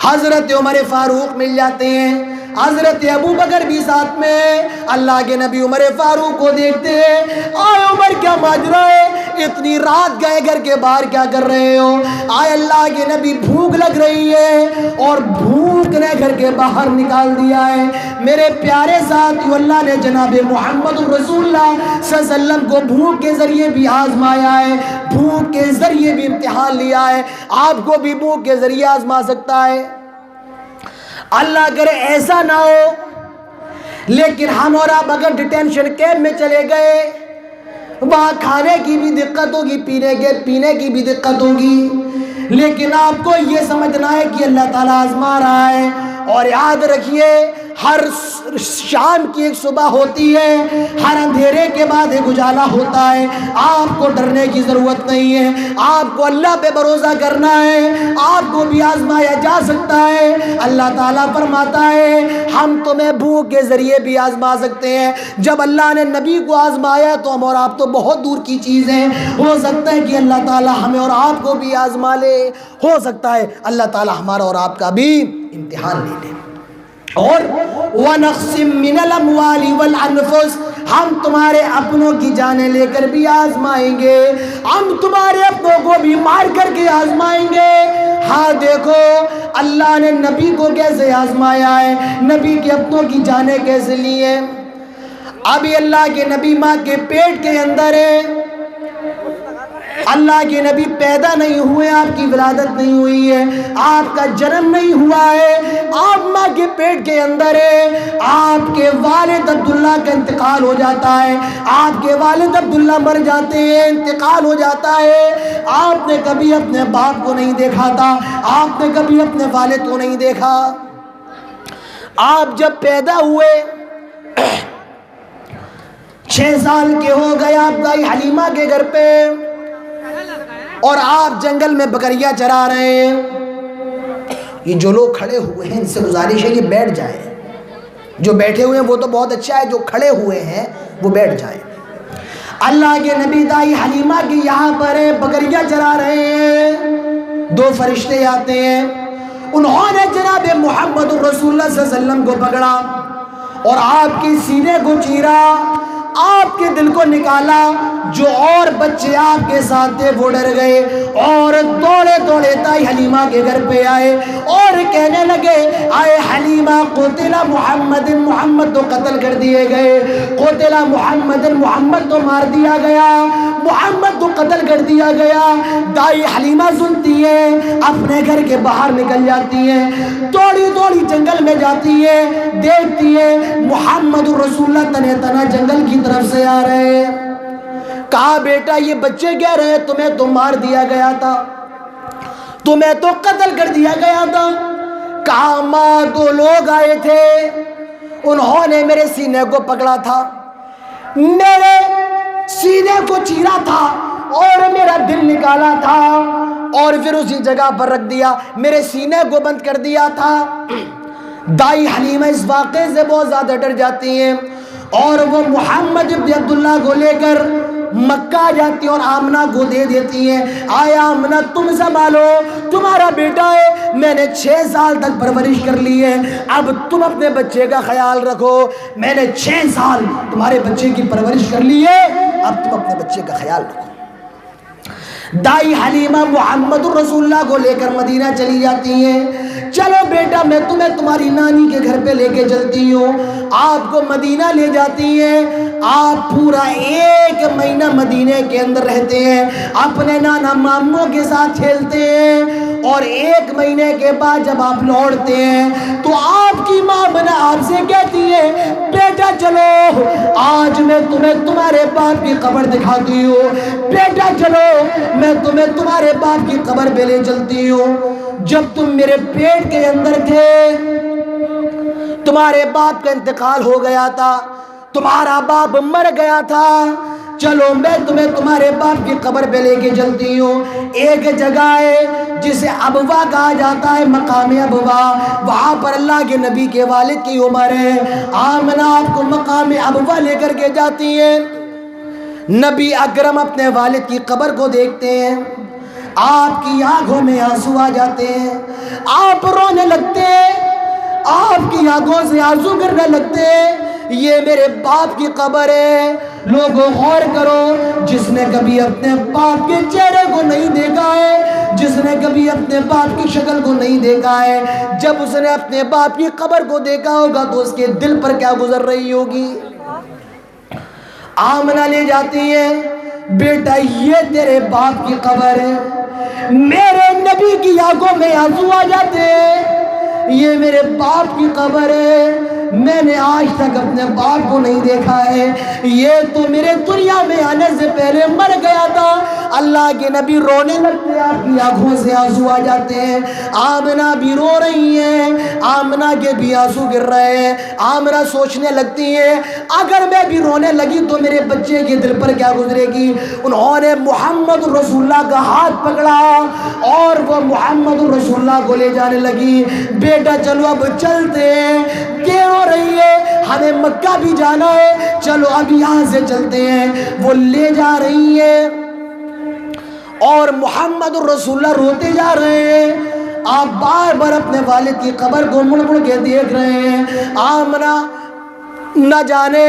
حضرت عمر فاروق مل جاتے ہیں، حضرت ابو بکر بھی ساتھ میں، اللہ کے نبی عمر فاروق کو دیکھتے ہیں، آئے عمر کیا ماجرا ہے؟ اتنی رات گئے گھر کے باہر کیا کر رہے ہو؟ آئے اللہ کے نبی بھوک لگ رہی ہے اور بھوک نے گھر کے باہر نکال دیا ہے۔ میرے پیارے ساتھیو، اللہ نے جناب محمد رسول اللہ صلی اللہ علیہ وسلم کو بھوک کے ذریعے بھی آزمایا ہے، بھوک کے ذریعے بھی امتحان لیا ہے، آپ کو بھی بھوک کے ذریعے آزما سکتا ہے۔ اللہ کرے ایسا نہ ہو لیکن ہم اور آپ اگر ڈیٹینشن کیمپ میں چلے گئے، وہاں کھانے کی بھی دقت ہوگی، پینے کی بھی دقت ہوگی، لیکن آپ کو یہ سمجھنا ہے کہ اللہ تعالیٰ آزما رہا ہے۔ اور یاد رکھیے، ہر شام کی ایک صبح ہوتی ہے، ہر اندھیرے کے بعد ایک اجالا ہوتا ہے۔ آپ کو ڈرنے کی ضرورت نہیں ہے، آپ کو اللہ پہ بھروسہ کرنا ہے۔ آپ کو بھی آزمایا جا سکتا ہے۔ اللہ تعالیٰ فرماتا ہے ہم تمہیں بھوک کے ذریعے بھی آزما سکتے ہیں۔ جب اللہ نے نبی کو آزمایا تو ہم اور آپ تو بہت دور کی چیز ہیں، ہو سکتا ہے کہ اللہ تعالیٰ ہمیں اور آپ کو بھی آزما لے، ہو سکتا ہے اللہ تعالیٰ ہمارا اور آپ کا بھی امتحان لے لے۔ اور وَنَقْسِم مِّنَ الْأَمْوَالِ وَالْأَنفُسِ، ہم تمہارے اپنوں کی جانیں لے کر بھی آزمائیں گے، ہم تمہارے اپنوں کو بھی مار کر کے آزمائیں گے۔ ہاں دیکھو اللہ نے نبی کو کیسے آزمایا ہے، نبی کے اپنوں کی جانیں کیسے لی ہیں۔ ابھی اللہ کے نبی ماں کے پیٹ کے اندر ہے، اللہ کے نبی پیدا نہیں ہوئے، آپ کی ولادت نہیں ہوئی ہے، آپ کا جنم نہیں ہوا ہے، آپ ماں کے پیٹ کے اندر ہے۔ آپ کے والد عبداللہ کا انتقال ہو جاتا ہے، آپ کے والد عبداللہ مر جاتے ہیں، انتقال ہو جاتا ہے۔ آپ نے کبھی اپنے باپ کو نہیں دیکھا تھا، آپ نے کبھی اپنے والد کو نہیں دیکھا۔ آپ جب پیدا ہوئے 6 سال کے ہو گئے، آپ دائی حلیمہ کے گھر پہ، اور آپ جنگل میں بکریاں چرا رہے ہیں۔ یہ جو لوگ کھڑے ہوئے ہیں ان سے گزارش ہے یہ بیٹھ جائیں، جو بیٹھے ہوئے ہیں وہ تو بہت اچھا ہے، جو کھڑے ہوئے ہیں وہ بیٹھ جائیں۔ اللہ کے نبی دائی حلیمہ کی یہاں پر بکریاں چرا رہے ہیں، 2 فرشتے آتے ہیں، انہوں نے جناب محمد رسول اللہ صلی اللہ علیہ وسلم کو پکڑا اور آپ کے سینے کو چیرا، آپ کے دل کو نکالا۔ جو اور بچے آپ کے ساتھ تھے وہ ڈر گئے اور دوڑے دوڑے دائی حلیمہ کے گھر پہ آئے اور کہنے لگے آئے حلیمہ قتل محمد، محمد تو قتل کر دیے گئے، قتل محمد، محمد تو مار دیا گیا، محمد تو قتل کر دیا گیا۔ دائی حلیمہ سنتی ہے، اپنے گھر کے باہر نکل جاتی ہے، دوڑی دوڑی جنگل میں جاتی ہے، دیکھتی ہے محمد رسول اللہ تنہ تنہ جنگل کی طرف سے آ رہے ہیں۔ کہا بیٹا یہ بچے کہہ رہے ہیں تمہیں تو مار دیا گیا تھا، تمہیں تو قتل کر دیا گیا تھا۔ کہا ماں 2 لوگ آئے تھے، انہوں نے میرے سینے کو پکڑا تھا، میرے سینے کو چیرا تھا اور میرا دل نکالا تھا اور پھر اسی جگہ پر رکھ دیا، میرے سینے کو بند کر دیا تھا۔ دائی حلیمہ اس واقعے سے بہت زیادہ ڈر جاتی ہیں اور وہ محمد ابن عبداللہ کو لے کر مکہ جاتی ہیں اور آمنہ کو دے دیتی ہیں، آیا آمنہ تم سنبھالو، تمہارا بیٹا ہے، میں نے 6 سال تک پرورش کر لی ہے، اب تم اپنے بچے کا خیال رکھو، میں نے 6 سال تمہارے بچے کی پرورش کر لی ہے، اب تم اپنے بچے کا خیال رکھو۔ دائی حلیمہ محمد رسول اللہ کو لے کر مدینہ چلی جاتی ہیں، چلو بیٹا میں تمہیں تمہاری نانی کے گھر پہ لے کے چلتی ہوں۔ آپ کو مدینہ لے جاتی ہیں، آپ پورا 1 مہینہ مدینہ کے اندر رہتے ہیں، اپنے نانا ماموں کے ساتھ کھیلتے ہیں، اور 1 مہینے کے بعد جب آپ لوٹتے ہیں تو آپ کی ماں بنا آپ سے کہتی ہے بیٹا چلو آج میں تمہیں تمہارے باپ کی قبر دکھاتی ہوں، بیٹا چلو میں تمہیں تمہارے باپ کی قبر پہ لے چلتی ہوں۔ جب تم میرے پیٹ کے اندر تھے تمہارے باپ کا انتقال ہو گیا تھا، تمہارا باپ مر گیا تھا، چلو میں تمہیں تمہارے باپ کی قبر پہ لے کے چلتی ہوں۔ ایک جگہ ہے جسے ابوا کہا جاتا ہے، مقام ابوا، وہاں پر اللہ کے نبی کے والد کی عمر ہے، آمنہ آپ کو مقام ابوا لے کر کے جاتی ہیں۔ نبی اکرم اپنے والد کی قبر کو دیکھتے ہیں، آپ کی آنکھوں میں آنسو آ جاتے ہیں، آپ رونے لگتے ہیں، آپ کی آنکھوں سے آنسو کرنے لگتے ہیں، یہ میرے باپ کی قبر ہے۔ لوگوں غور کرو، جس نے کبھی اپنے باپ کے چہرے کو نہیں دیکھا ہے، جس نے کبھی اپنے باپ کی شکل کو نہیں دیکھا ہے، جب اس نے اپنے باپ کی قبر کو دیکھا ہوگا تو اس کے دل پر کیا گزر رہی ہوگی۔ آمنہ لے جاتی ہے، بیٹا یہ تیرے باپ کی قبر ہے، میرے نبی کی آنکھوں میں آنسو آ جاتے ہیں، یہ میرے باپ کی قبر ہے۔ میں نے آج تک اپنے باپ کو نہیں دیکھا ہے، یہ تو میرے دنیا میں آنے سے پہلے مر گیا تھا۔ اللہ کے نبی رونے لگتے ہیں، آپ کی آنکھوں سے آنسو آ جاتے ہیں۔ آمنہ بھی رو رہی ہیں، آمنہ کے بھی آنسو گر رہے ہیں۔ آمنہ سوچنے لگتی ہیں اگر میں بھی رونے لگی تو میرے بچے کے دل پر کیا گزرے گی۔ انہوں نے محمد رسول اللہ کا ہاتھ پکڑا اور وہ محمد رسول اللہ کو لے جانے لگی۔ بیٹا چلو اب چلتے ہیں، دیر ہو رہی ہے، ہمیں مکہ بھی جانا ہے، چلو اب یہاں سے چلتے ہیں۔ وہ لے جا رہی ہے اور محمد رسول اللہ روتے جا رہے ہیں۔ آپ بار بار اپنے والد کی قبر کو مڑ مڑ کے دیکھ رہے ہیں۔ آمنہ نہ جانے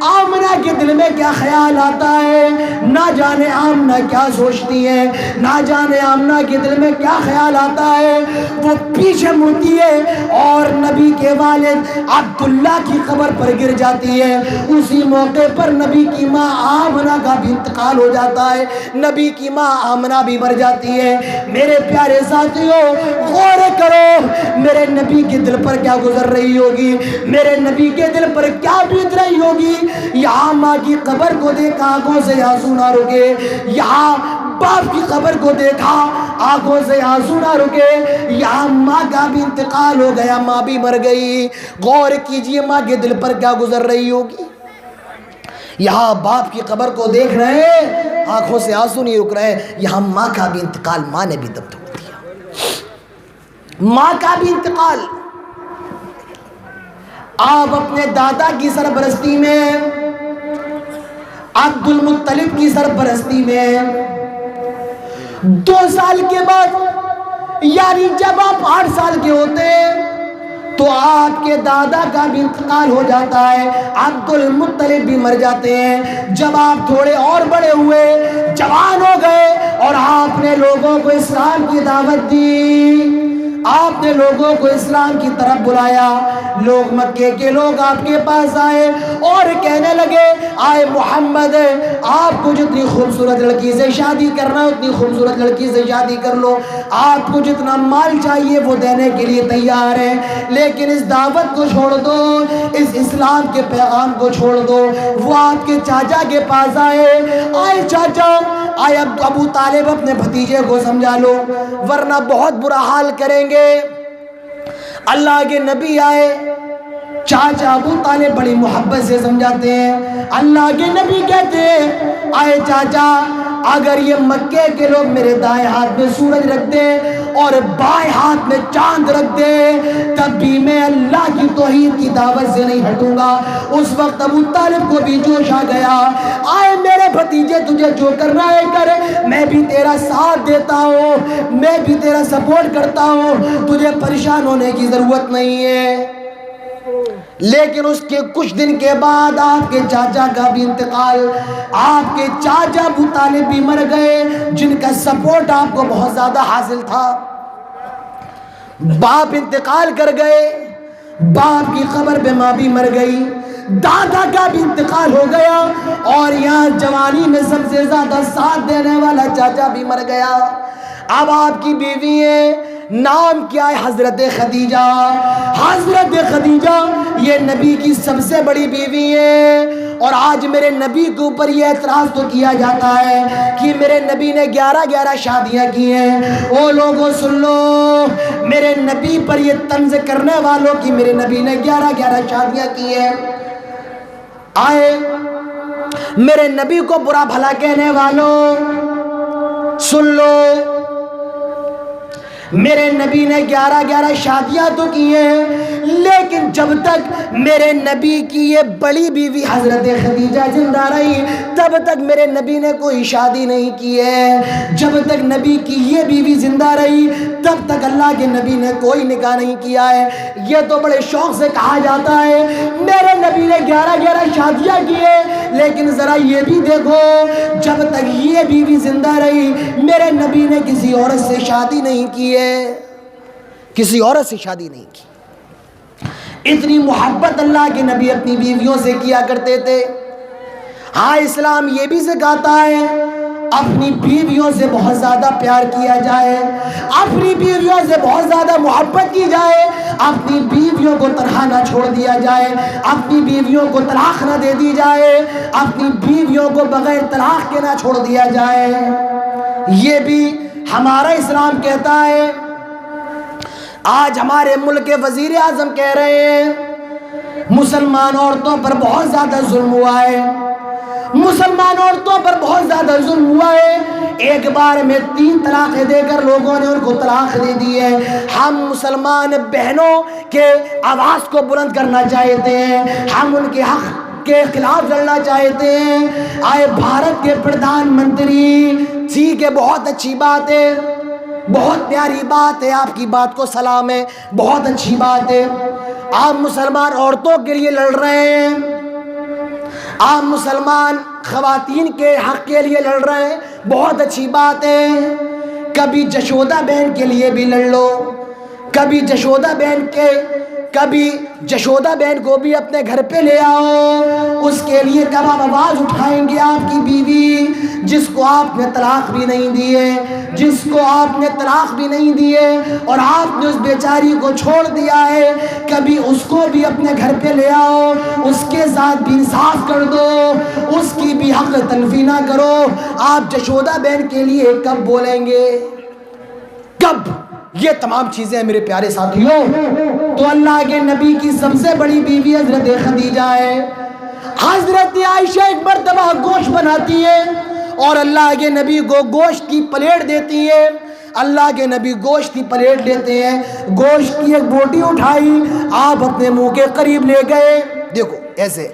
آمنہ کے دل میں کیا خیال آتا ہے، نہ جانے آمنہ کیا سوچتی ہے، نہ جانے آمنہ کے دل میں کیا خیال آتا ہے۔ وہ پیچھے مڑتی ہے اور نبی کے والد عبداللہ کی قبر پر گر جاتی ہے۔ اسی موقع پر نبی کی ماں آمنہ کا بھی انتقال ہو جاتا ہے، نبی کی ماں آمنہ بھی مر جاتی ہے۔ میرے پیارے ساتھیوں، غور کرو میرے نبی کے دل پر کیا گزر رہی ہوگی، میرے نبی کے دل پر کیا بیت رہی ہوگی۔ یہاں ماں کی قبر کو دیکھا، آنکھوں سے آنسو نہ رکے، یہاں باپ کی قبر کو دیکھا، آنکھوں سے آنسو نہ رکے، یہاں ماں کا بھی انتقال ہو گیا، ماں بھی مر گئی۔ غور کیجئے ماں کے دل پر کیا گزر رہی ہوگی۔ یہاں باپ کی قبر کو دیکھ رہے ہیں، آنکھوں سے آنسو نہیں رک رہے، یہاں ماں کا بھی انتقال، ماں نے بھی دم توڑ دیا، ماں کا بھی انتقال۔ آپ اپنے دادا کی سرپرستی میں، عبد المطلب کی سرپرستی میں 2 سال کے بعد، یعنی جب آپ 8 سال کے ہوتے تو آپ کے دادا کا بھی انتقال ہو جاتا ہے، عبد المطلب بھی مر جاتے ہیں۔ جب آپ تھوڑے اور بڑے ہوئے، جوان ہو گئے اور آپ نے لوگوں کو اسلام کی دعوت دی، آپ نے لوگوں کو اسلام کی طرف بلایا، لوگ مکے کے لوگ آپ کے پاس آئے اور کہنے لگے آئے محمد، آپ کو جتنی خوبصورت لڑکی سے شادی کرنا ہے اتنی خوبصورت لڑکی سے شادی کر لو، آپ کو جتنا مال چاہیے وہ دینے کے لیے تیار ہے، لیکن اس دعوت کو چھوڑ دو، اس اسلام کے پیغام کو چھوڑ دو۔ وہ آپ کے چاچا کے پاس آئے چاچا، آئے ابو طالب اپنے بھتیجے کو سمجھا لو ورنہ بہت برا حال کریں گے۔ اللہ کے نبی آئے، چاچا ابو طالب بڑی محبت سے سمجھاتے ہیں۔ اللہ کے نبی کہتے ہیں آئے چاچا، اگر یہ مکے کے لوگ میرے دائیں ہاتھ میں سورج رکھ دیں اور بائیں ہاتھ میں چاند رکھ دیں تب بھی میں اللہ کی توحید کی دعوت سے نہیں ہٹوں گا۔ اس وقت ابو طالب کو بھی جوش آ گیا، آئے میرے بھتیجے تجھے جو کرنا ہے کر، میں بھی تیرا ساتھ دیتا ہوں، میں بھی تیرا سپورٹ کرتا ہوں، تجھے پریشان ہونے کی ضرورت نہیں ہے۔ لیکن اس کے کچھ دن کے بعد آپ کے چاچا کا بھی انتقال، آپ کے چاچا ابو طالب بھی مر گئے جن کا سپورٹ آپ کو بہت زیادہ حاصل تھا۔ باپ انتقال کر گئے، باپ کی قبر پہ ماں بھی مر گئی، دادا کا بھی انتقال ہو گیا اور یہاں جوانی میں سب سے زیادہ ساتھ دینے والا چاچا بھی مر گیا۔ اب آپ کی بیوی ہے، نام کیا ہے؟ حضرت خدیجہ۔ حضرت خدیجہ یہ نبی کی سب سے بڑی بیوی ہے، اور آج میرے نبی کے اوپر یہ اعتراض تو کیا جاتا ہے کہ میرے نبی نے 11 شادیاں کی ہیں۔ او لوگوں سن لو، میرے نبی پر یہ طنز کرنے والوں کی میرے نبی نے 11 شادیاں کی ہیں، آئے میرے نبی کو برا بھلا کہنے والوں سن لو، میرے نبی نے 11 شادیاں تو کی ہیں، لیکن جب تک میرے نبی کی یہ بڑی بیوی حضرت خدیجہ زندہ رہی تب تک میرے نبی نے کوئی شادی نہیں کی ہے۔ جب تک نبی کی یہ بیوی زندہ رہی تب تک اللہ کے نبی نے کوئی نکاح نہیں کیا ہے۔ یہ تو بڑے شوق سے کہا جاتا ہے میرے نبی نے 11 شادیاں کی ہیں، لیکن ذرا یہ بھی دیکھو جب تک یہ بیوی زندہ رہی میرے نبی نے کسی عورت سے شادی نہیں کی ہے، کسی عورت سے شادی نہیں کی۔ اتنی محبت اللہ کے نبی اپنی بیویوں سے کیا کرتے تھے۔ ہاں اسلام یہ بھی سکھاتا ہے اپنی بیویوں سے بہت زیادہ پیار کیا جائے، اپنی بیویوں سے بہت زیادہ محبت کی جائے، اپنی بیویوں کو تنہا نہ چھوڑ دیا جائے، اپنی بیویوں کو طلاق نہ دے دی جائے، اپنی بیویوں کو بغیر طلاق کے نہ چھوڑ دیا جائے۔ یہ بھی ہمارا اسلام کہتا ہے۔ آج ہمارے ملک کے وزیر اعظم کہہ رہے ہیں مسلمان عورتوں پر بہت زیادہ ظلم ہوا ہے، مسلمان عورتوں پر بہت زیادہ ظلم ہوا ہے، ایک بار میں 3 طلاقیں دے کر لوگوں نے ان کو طلاق دے دی ہے۔ ہم مسلمان بہنوں کے آواز کو بلند کرنا چاہتے ہیں، ہم ان کے حق کے خلاف لڑنا چاہتے ہیں۔ آئے بھارت کے پردھان منتری، ٹھیک ہے، بہت اچھی بات ہے، بہت پیاری بات ہے، آپ کی بات کو سلام ہے، بہت اچھی بات ہے، آپ مسلمان عورتوں کے لیے لڑ رہے ہیں، آپ مسلمان خواتین کے حق کے لیے لڑ رہے ہیں، بہت اچھی بات ہے۔ کبھی جشودا بہن کے لیے بھی لڑ لو، کبھی جشودا بہن کو بھی اپنے گھر پہ لے آؤ، اس کے لیے کب آپ آواز اٹھائیں گے؟ آپ کی بیوی جس کو آپ نے طلاق بھی نہیں دیے، جس کو آپ نے طلاق بھی نہیں دیے اور آپ نے اس بیچاری کو چھوڑ دیا ہے، کبھی اس کو بھی اپنے گھر پہ لے آؤ، اس کے ساتھ بھی انصاف کر دو، اس کی بھی حق تلفی نہ کرو۔ آپ جشودا بہن کے لیے کب بولیں گے؟ کب؟ یہ تمام چیزیں میرے پیارے ساتھیوں، تو اللہ کے نبی کی سب سے بڑی بیوی حضرت خدیجہ ہے۔ حضرت عائشہ ایک مرتبہ گوشت بناتی ہے اور اللہ کے نبی کو گوشت کی پلیٹ دیتی ہے، اللہ کے نبی گوشت کی پلیٹ لیتے ہیں، گوشت کی ایک بوٹی اٹھائی، آپ اپنے منہ کے قریب لے گئے، دیکھو ایسے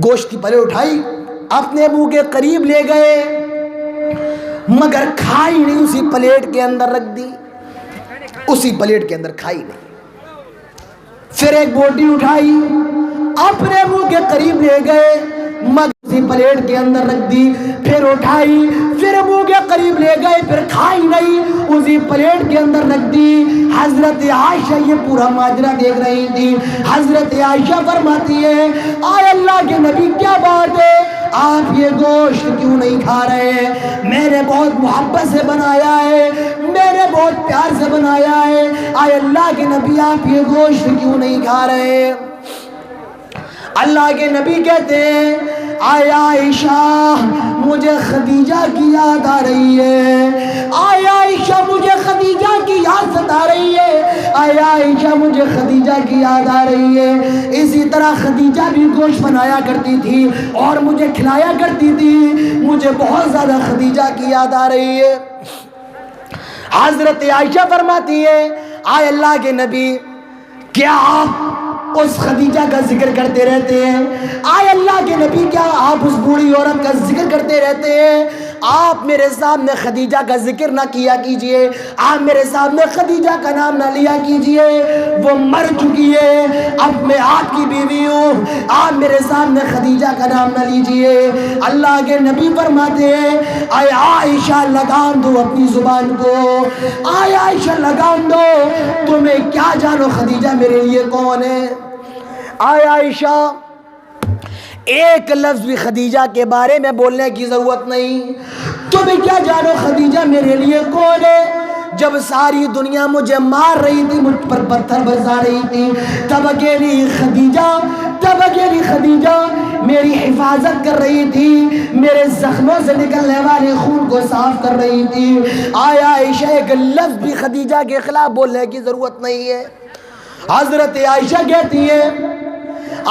گوشت کی پلیٹ اٹھائی، اپنے منہ کے قریب لے گئے، مگر کھائی نہیں، اسی پلیٹ کے اندر رکھ دی، اسی پلیٹ کے اندر کھائی نہیں۔ پھر ایک بوٹی اٹھائی، اپنے منہ کے قریب لے گئے، مگر اسی پلیٹ کے اندر رکھ دی، پھر اٹھائی، پھر منہ کے قریب لے گئے، پھر کھائی نہیں، اسی پلیٹ کے اندر رکھ دی۔ حضرت عائشہ یہ پورا ماجرا دیکھ رہی تھی۔ حضرت عائشہ فرماتی ہے، آئے اللہ کے نبی کیا بات ہے، آپ یہ گوشت کیوں نہیں کھا رہے ہیں؟ میں نے بہت محبت سے بنایا ہے، میں نے بہت پیار سے بنایا ہے، آئے اللہ کے نبی آپ یہ گوشت کیوں نہیں کھا رہے ہیں؟ اللہ کے نبی کہتے ہیں، آئے عائشہ مجھے خدیجہ کی یاد آ رہی ہے، آئے عائشہ مجھے خدیجہ کی یاد ستا رہی ہے، آئے عائشہ مجھے خدیجہ کی یاد آ رہی ہے۔ اسی طرح خدیجہ بھی گوشت بنایا کرتی تھی اور مجھے کھلایا کرتی تھی، مجھے بہت زیادہ خدیجہ کی یاد آ رہی ہے۔ حضرت عائشہ فرماتی ہے، آئے اللہ کے نبی کیا آپ اس خدیجہ کا ذکر کرتے رہتے ہیں؟ آئے اللہ کے نبی کیا آپ اس بوڑھی عورت کا ذکر کرتے رہتے ہیں؟ آپ میرے سامنے خدیجہ کا ذکر نہ کیا کیجئے، آپ میرے سامنے خدیجہ کا نام نہ لیا کیجئے، وہ مر چکی ہے، اب میں آپ کی بیوی ہوں، آپ میرے سامنے خدیجہ کا نام نہ لیجئے۔ اللہ کے نبی فرماتے ہیں، آئے عائشہ لگام دو اپنی زبان کو، آئے عائشہ لگام دو، تمہیں کیا جانو خدیجہ میرے لیے کون ہے؟ آئے عائشہ ایک لفظ بھی خدیجہ کے بارے میں بولنے کی ضرورت نہیں، تمہیں کیا جانو خدیجہ میرے لیے کون ہے؟ جب ساری دنیا مجھے مار رہی تھی، مجھ پر پتھر برسا رہی تھی، تب اکیلی خدیجہ میری حفاظت کر رہی تھی، میرے زخموں سے نکلنے والے خون کو صاف کر رہی تھی۔ آئے عائشہ ایک لفظ بھی خدیجہ کے خلاف بولنے کی ضرورت نہیں ہے۔ حضرت عائشہ کہتی ہے،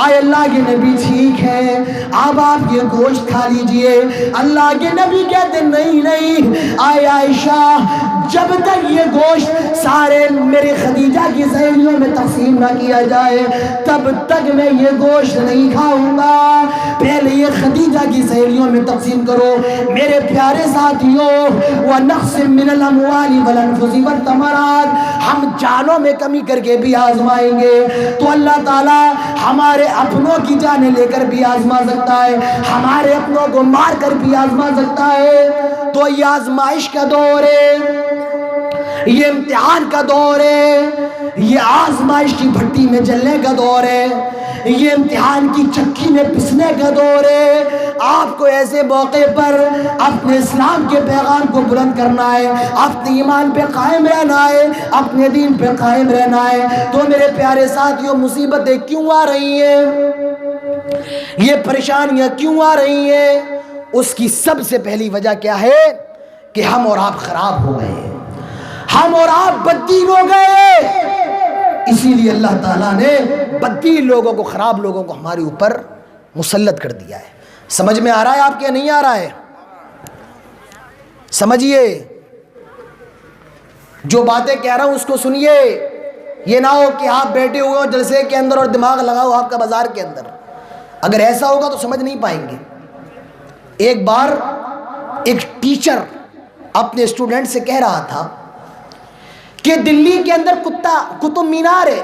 آئے اللہ کے نبی ٹھیک ہے، اب آپ یہ گوشت کھا لیجئے۔ اللہ کے نبی کہتے نہیں، آئے عائشہ جب تک یہ گوشت سارے میرے خدیجہ کی سہیلیوں میں تقسیم نہ کیا جائے تب تک میں یہ گوشت نہیں کھاؤں گا، پہلے یہ خدیجہ کی سہیلیوں میں تقسیم کرو۔ میرے پیارے ساتھیوں، وَنَقْسِم مِّنَ الْأَمْوَالِ وَالْأَنفُسِ وَالثَّمَرَاتِ، ہم جانوں میں کمی کر کے بھی آزمائیں گے تو اللہ تعالیٰ ہمارے اپنوں کی جانیں لے کر بھی آزما سکتا ہے، ہمارے اپنوں کو مار کر بھی آزما سکتا ہے۔ تو یہ آزمائش کا دور ہے، یہ امتحان کا دور ہے، یہ آزمائش کی بھٹی میں جلنے کا دور ہے۔ یہ امتحان کی چکی میں پسنے کا دور ہے۔ آپ کو ایسے موقع پر اپنے اسلام کے پیغام کو بلند کرنا ہے، اپنے ایمان پہ قائم رہنا ہے، اپنے دین پہ قائم رہنا ہے۔ تو میرے پیارے ساتھیوں، مصیبتیں کیوں آ رہی ہیں، یہ پریشانیاں کیوں آ رہی ہیں؟ اس کی سب سے پہلی وجہ کیا ہے کہ ہم اور آپ خراب ہو گئے، ہم اور آپ بددین ہو گئے۔ اسی لیے اللہ تعالیٰ نے بددین لوگوں کو، خراب لوگوں کو ہمارے اوپر مسلط کر دیا ہے۔ سمجھ میں آ رہا ہے آپ کے نہیں آ رہا ہے؟ سمجھیے، جو باتیں کہہ رہا ہوں اس کو سنیے۔ یہ نہ ہو کہ آپ بیٹھے ہوئے ہو جلسے کے اندر اور دماغ لگاؤ آپ کا بازار کے اندر۔ اگر ایسا ہوگا تو سمجھ نہیں پائیں گے۔ ایک بار ایک ٹیچر اپنے اسٹوڈنٹ سے کہہ رہا تھا کہ دلی کے اندر قطب مینار ہے،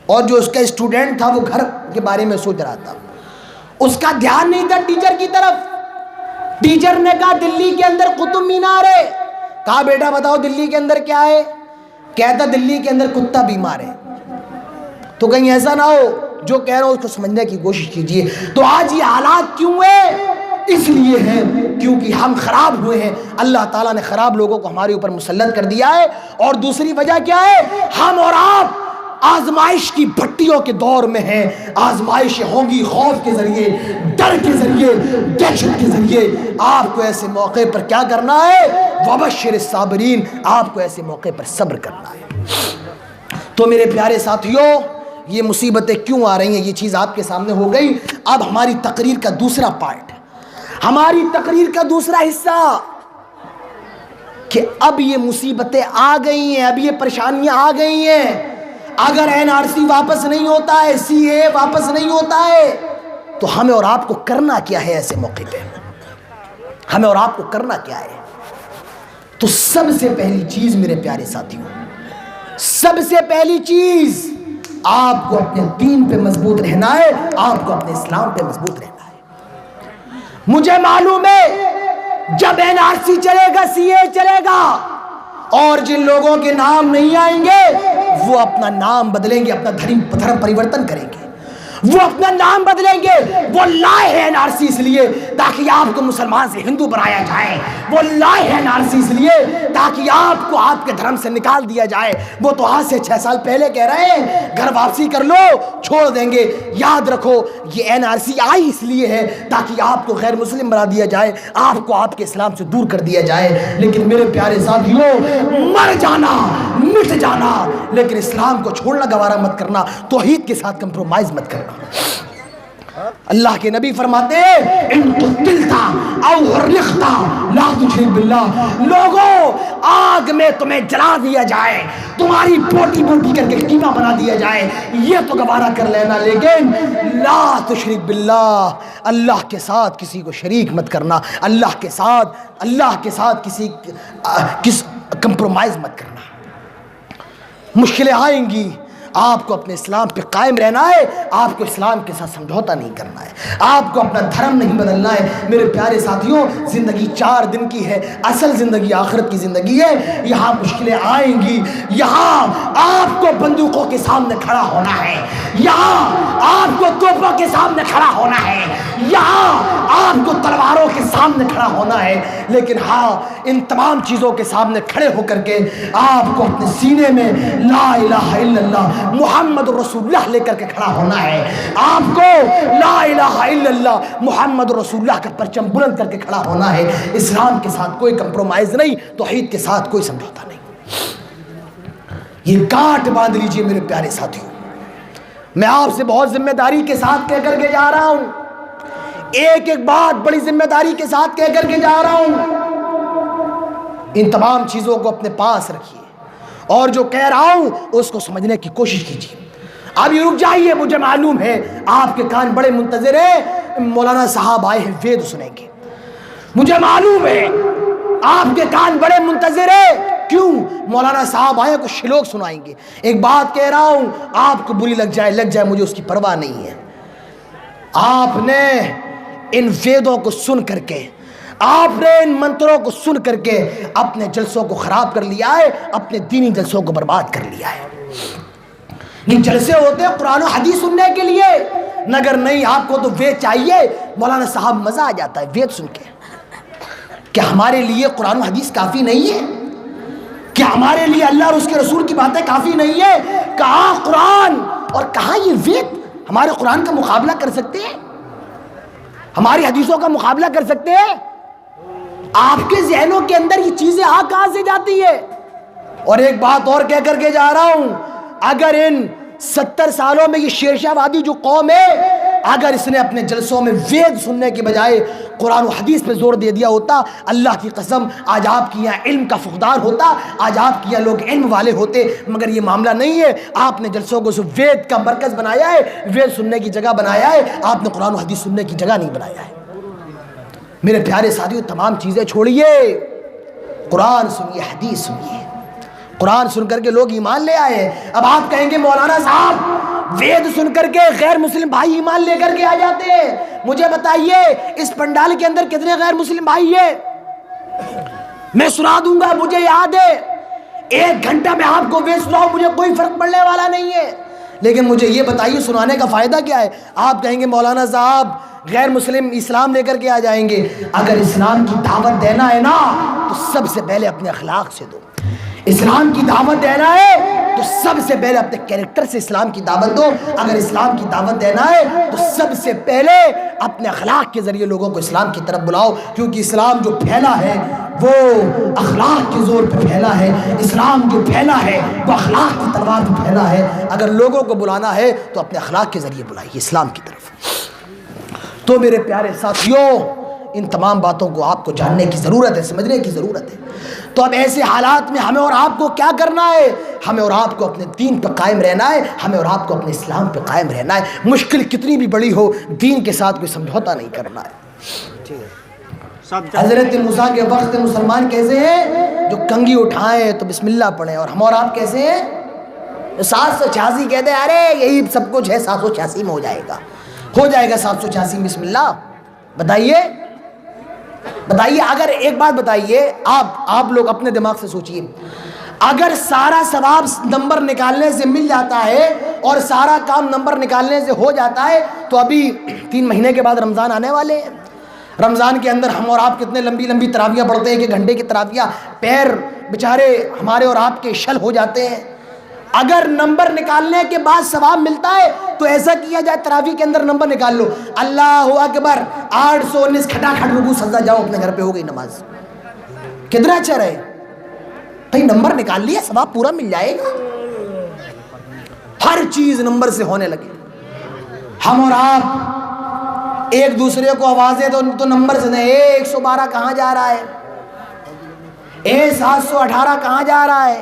اور جو اس کا اسٹوڈنٹ تھا وہ گھر کے بارے میں سوچ رہا تھا، اس کا دھیان نہیں تھا ٹیچر کی طرف۔ ٹیچر نے کہا دلی کے اندر قطب مینار ہے۔ کہا بیٹا بتاؤ دلی کے اندر کیا ہے؟ کہتا دلی کے اندر کتا بیمار ہے۔ تو کہیں ایسا نہ ہو جو کہہ رہا ہوں اس کو سمجھنے کی کوشش کیجئے۔ تو آج یہ حالات کیوں ہیں؟ اس لیے ہے کیونکہ ہم خراب ہوئے ہیں، اللہ تعالیٰ نے خراب لوگوں کو ہمارے اوپر مسلط کر دیا ہے۔ اور دوسری وجہ کیا ہے؟ ہم اور آپ آزمائش کی بھٹیوں کے دور میں ہیں۔ آزمائشیں ہوں گی خوف کے ذریعے، ڈر کے ذریعے، دہشت کے ذریعے۔ آپ کو ایسے موقع پر کیا کرنا ہے؟ وبشر الصابرین، آپ کو ایسے موقع پر صبر کرنا ہے۔ تو میرے پیارے ساتھیوں، یہ مصیبتیں کیوں آ رہی ہیں یہ چیز آپ کے سامنے ہو گئی۔ اب ہماری تقریر کا دوسرا پارٹ ہے، ہماری تقریر کا دوسرا حصہ، کہ اب یہ مصیبتیں آ گئی ہیں، اب یہ پریشانیاں آ گئی ہیں۔ اگر NRC واپس نہیں ہوتا ہے، CAA واپس نہیں ہوتا ہے، تو ہمیں اور آپ کو کرنا کیا ہے ایسے موقع پہ؟ ہمیں اور آپ کو کرنا کیا ہے؟ تو سب سے پہلی چیز میرے پیارے ساتھیوں، سب سے پہلی چیز، آپ کو اپنے دین پہ مضبوط رہنا ہے، آپ کو اپنے اسلام پہ مضبوط رہنا ہے۔ مجھے معلوم ہے جب NRC چلے گا، CAA چلے گا، اور جن لوگوں کے نام نہیں آئیں گے وہ اپنا نام بدلیں گے، اپنا دھرم پریورتن کریں گے، وہ اپنا نام بدلیں گے۔ وہ لائے ہیں NRC اس لیے تاکہ آپ کو مسلمان سے ہندو بنایا جائے، وہ لائے ہیں NRC اس لیے تاکہ آپ کو آپ کے دھرم سے نکال دیا جائے۔ وہ تو آج سے 6 سال پہلے کہہ رہے ہیں گھر واپسی کر لو، چھوڑ دیں گے۔ یاد رکھو یہ NRC آئی اس لیے ہے تاکہ آپ کو غیر مسلم بنا دیا جائے، آپ کو آپ کے اسلام سے دور کر دیا جائے۔ لیکن میرے پیارے ساتھیوں، مر جانا، مٹ جانا، لیکن اسلام کو چھوڑنا گوارا مت کرنا، توحید کے ساتھ کمپرومائز مت کرنا۔ اللہ کے نبی فرماتے ہیں ان قتلتا او حرقتا لا تشرک باللہ، لوگوں آگ میں تمہیں جلا دیا جائے، تمہاری بوٹی بوٹی کر کے قیمہ بنا دیا جائے، یہ تو گوارا کر لینا، لیکن لا تشرک باللہ، اللہ کے ساتھ کسی کو شریک مت کرنا، اللہ کے ساتھ کسی کمپرومائز مت کرنا۔ مشکلیں آئیں گی، آپ کو اپنے اسلام پہ قائم رہنا ہے، آپ کو اسلام کے ساتھ سمجھوتا نہیں کرنا ہے، آپ کو اپنا دھرم نہیں بدلنا ہے۔ میرے پیارے ساتھیوں، زندگی 4 دن کی ہے، اصل زندگی آخرت کی زندگی ہے۔ یہاں مشکلیں آئیں گی، یہاں آپ کو بندوقوں کے سامنے کھڑا ہونا ہے، یہاں آپ کو توپوں کے سامنے کھڑا ہونا ہے، یہاں آپ کو تلواروں کے سامنے کھڑا ہونا ہے، لیکن ہاں ان تمام چیزوں کے سامنے کھڑے ہو کر کے آپ کو اپنے سینے میں لا الہ الا اللہ محمد رسول اللہ لے کر کے کھڑا ہونا ہے۔ آپ کو لا الہ الا اللہ محمد رسول اللہ کا پرچم بلند کر کے کھڑا ہونا ہے۔ اسلام کے ساتھ کوئی کمپرومائز نہیں، توحید کے ساتھ کوئی سمجھوتا نہیں۔ یہ گاٹھ باندھ لیجئے میرے پیارے ساتھیوں، میں آپ سے بہت ذمہ داری کے ساتھ کہہ کر کے جا رہا ہوں، ایک ایک بات بڑی ذمہ داری کے ساتھ کہہ کر کے جا رہا ہوں۔ ان تمام چیزوں کو اپنے پاس رکھیے اور جو کہہ رہا ہوں اس کو سمجھنے کی کوشش کیجیے۔ ابھی رک جائیے، مجھے معلوم ہے آپ کے کان بڑے منتظر ہیں، مولانا صاحب آئے ہیں وید سنیں گے، مجھے معلوم ہے آپ کے کان بڑے منتظر ہیں، کیوں؟ مولانا صاحب آئے کچھ شلوک سنائیں گے۔ ایک بات کہہ رہا ہوں، آپ کو بری لگ جائے مجھے اس کی پرواہ نہیں ہے۔ آپ نے ان ویدوں کو سن کر کے، آپ نے ان منتروں کو سن کر کے اپنے جلسوں کو خراب کر لیا ہے، اپنے دینی جلسوں کو برباد کر لیا ہے۔ یہ جلسے ہوتے ہیں قرآن و حدیث سننے کے لیے، مگر نہیں، آپ کو تو وید چاہیے۔ مولانا صاحب مزہ آ جاتا ہے وید سن کے۔ کیا ہمارے لیے قرآن و حدیث کافی نہیں ہے؟ کیا ہمارے لیے اللہ اور اس کے رسول کی باتیں کافی نہیں ہے؟ کہاں قرآن اور کہاں یہ وید ہمارے قرآن کا مقابلہ کر سکتے ہیں؟ ہماری حدیثوں کا مقابلہ کر سکتے ہیں؟ آپ کے ذہنوں کے اندر یہ چیزیں آ کہاں سے جاتی ہے؟ اور ایک بات اور کہہ کر کے جا رہا ہوں، اگر ان 70 سالوں میں یہ شیرشاہ وادی جو قوم ہے، اگر اس نے اپنے جلسوں میں وید سننے کے بجائے قرآن و حدیث پہ زور دے دیا ہوتا، اللہ کی قسم آج آپ کی یہاں علم کا فقدان ہوتا، آج آپ کی یہاں لوگ علم والے ہوتے۔ مگر یہ معاملہ نہیں ہے، آپ نے جلسوں کو صرف وید کا مرکز بنایا ہے، وید سننے کی جگہ بنایا ہے، آپ نے قرآن و حدیث سننے کی جگہ نہیں بنایا ہے۔ میرے پیارے ساتھیو، تمام چیزیں چھوڑیے، قرآن سنیے، حدیث سنیے۔ قرآن سن کر کے لوگ ایمان لے آئے ہیں۔ اب آپ کہیں گے مولانا صاحب وید سن کر کے غیر مسلم بھائی ایمان لے کر کے آ جاتے ہیں۔ مجھے بتائیے اس پنڈال کے اندر کتنے غیر مسلم بھائی ہیں؟ میں سنا دوں گا، مجھے یاد ہے، 1 گھنٹہ میں آپ کو وید سناؤں، مجھے کوئی فرق پڑنے والا نہیں ہے۔ لیکن مجھے یہ بتائیے سنانے کا فائدہ کیا ہے؟ آپ کہیں گے مولانا صاحب غیر مسلم اسلام لے کر کے آ جائیں گے۔ اگر اسلام کی دعوت دینا ہے نا تو سب سے پہلے اپنے اخلاق سے دو۔ اسلام کی دعوت دینا ہے تو سب سے پہلے اپنے کیریکٹر سے اسلام کی دعوت دو۔ اگر اسلام کی دعوت دینا ہے تو سب سے پہلے اپنے اخلاق کے ذریعے لوگوں کو اسلام کی طرف بلاؤ، کیونکہ اسلام جو پھیلا ہے وہ اخلاق کے زور پہ پھیلا ہے۔ اسلام جو پھیلا ہے وہ اخلاق کی تلوار پہ پھیلا ہے۔ اگر لوگوں کو بلانا ہے تو اپنے اخلاق کے ذریعے بلائیے اسلام کی طرف۔ تو میرے پیارے ساتھیوں، ان تمام باتوں کو آپ کو جاننے کی ضرورت ہے، سمجھنے کی ضرورت ہے۔ تو اب ایسے حالات میں ہمیں اور آپ کو کیا کرنا ہے؟ ہمیں اور آپ کو اپنے دین پہ قائم رہنا ہے، ہمیں اور آپ کو اپنے اسلام پہ قائم رہنا ہے۔ مشکل کتنی بھی بڑی ہو، دین کے ساتھ کوئی سمجھوتا نہیں کرنا ہے۔ حضرت موسیٰ کے وقت مسلمان کیسے ہیں؟ جو کنگھی اٹھائیں تو بسم اللہ پڑھیں، اور ہم اور آپ کیسے ہیں؟ 786 کہتے ہیں ارے یہی سب کچھ ہے، 786 میں ہو جائے گا، ہو جائے گا 786 میں، بسم اللہ۔ بتائیے اگر ایک بات بتائیے، آپ لوگ اپنے دماغ سے سوچئے، اگر سارا ثواب نمبر نکالنے سے مل جاتا ہے اور سارا کام نمبر نکالنے سے ہو جاتا ہے تو ابھی 3 مہینے کے بعد رمضان آنے والے ہیں۔ رمضان کے اندر ہم اور آپ کتنے لمبی لمبی تراویحیں پڑھتے ہیں، 1 گھنٹے کی تراویحیں، پیر بیچارے ہمارے اور آپ کے شل ہو جاتے ہیں۔ اگر نمبر نکالنے کے بعد ثواب ملتا ہے تو ایسا کیا جائے تراویح کے اندر نمبر نکال لو، اللہ اکبر 819 کھٹا کھٹ رکوع سجدہ، جاؤ اپنے گھر پہ، ہو گئی نماز۔ کتنا اچھا رہے بھائی، نمبر نکال لیا، ثواب پورا مل جائے گا۔ ہر چیز نمبر سے ہونے لگے۔ ہم اور آپ ایک دوسرے کو آوازیں تو نمبر سے دیں، 112 کہاں جا رہا ہے، 718 کہاں جا رہا ہے،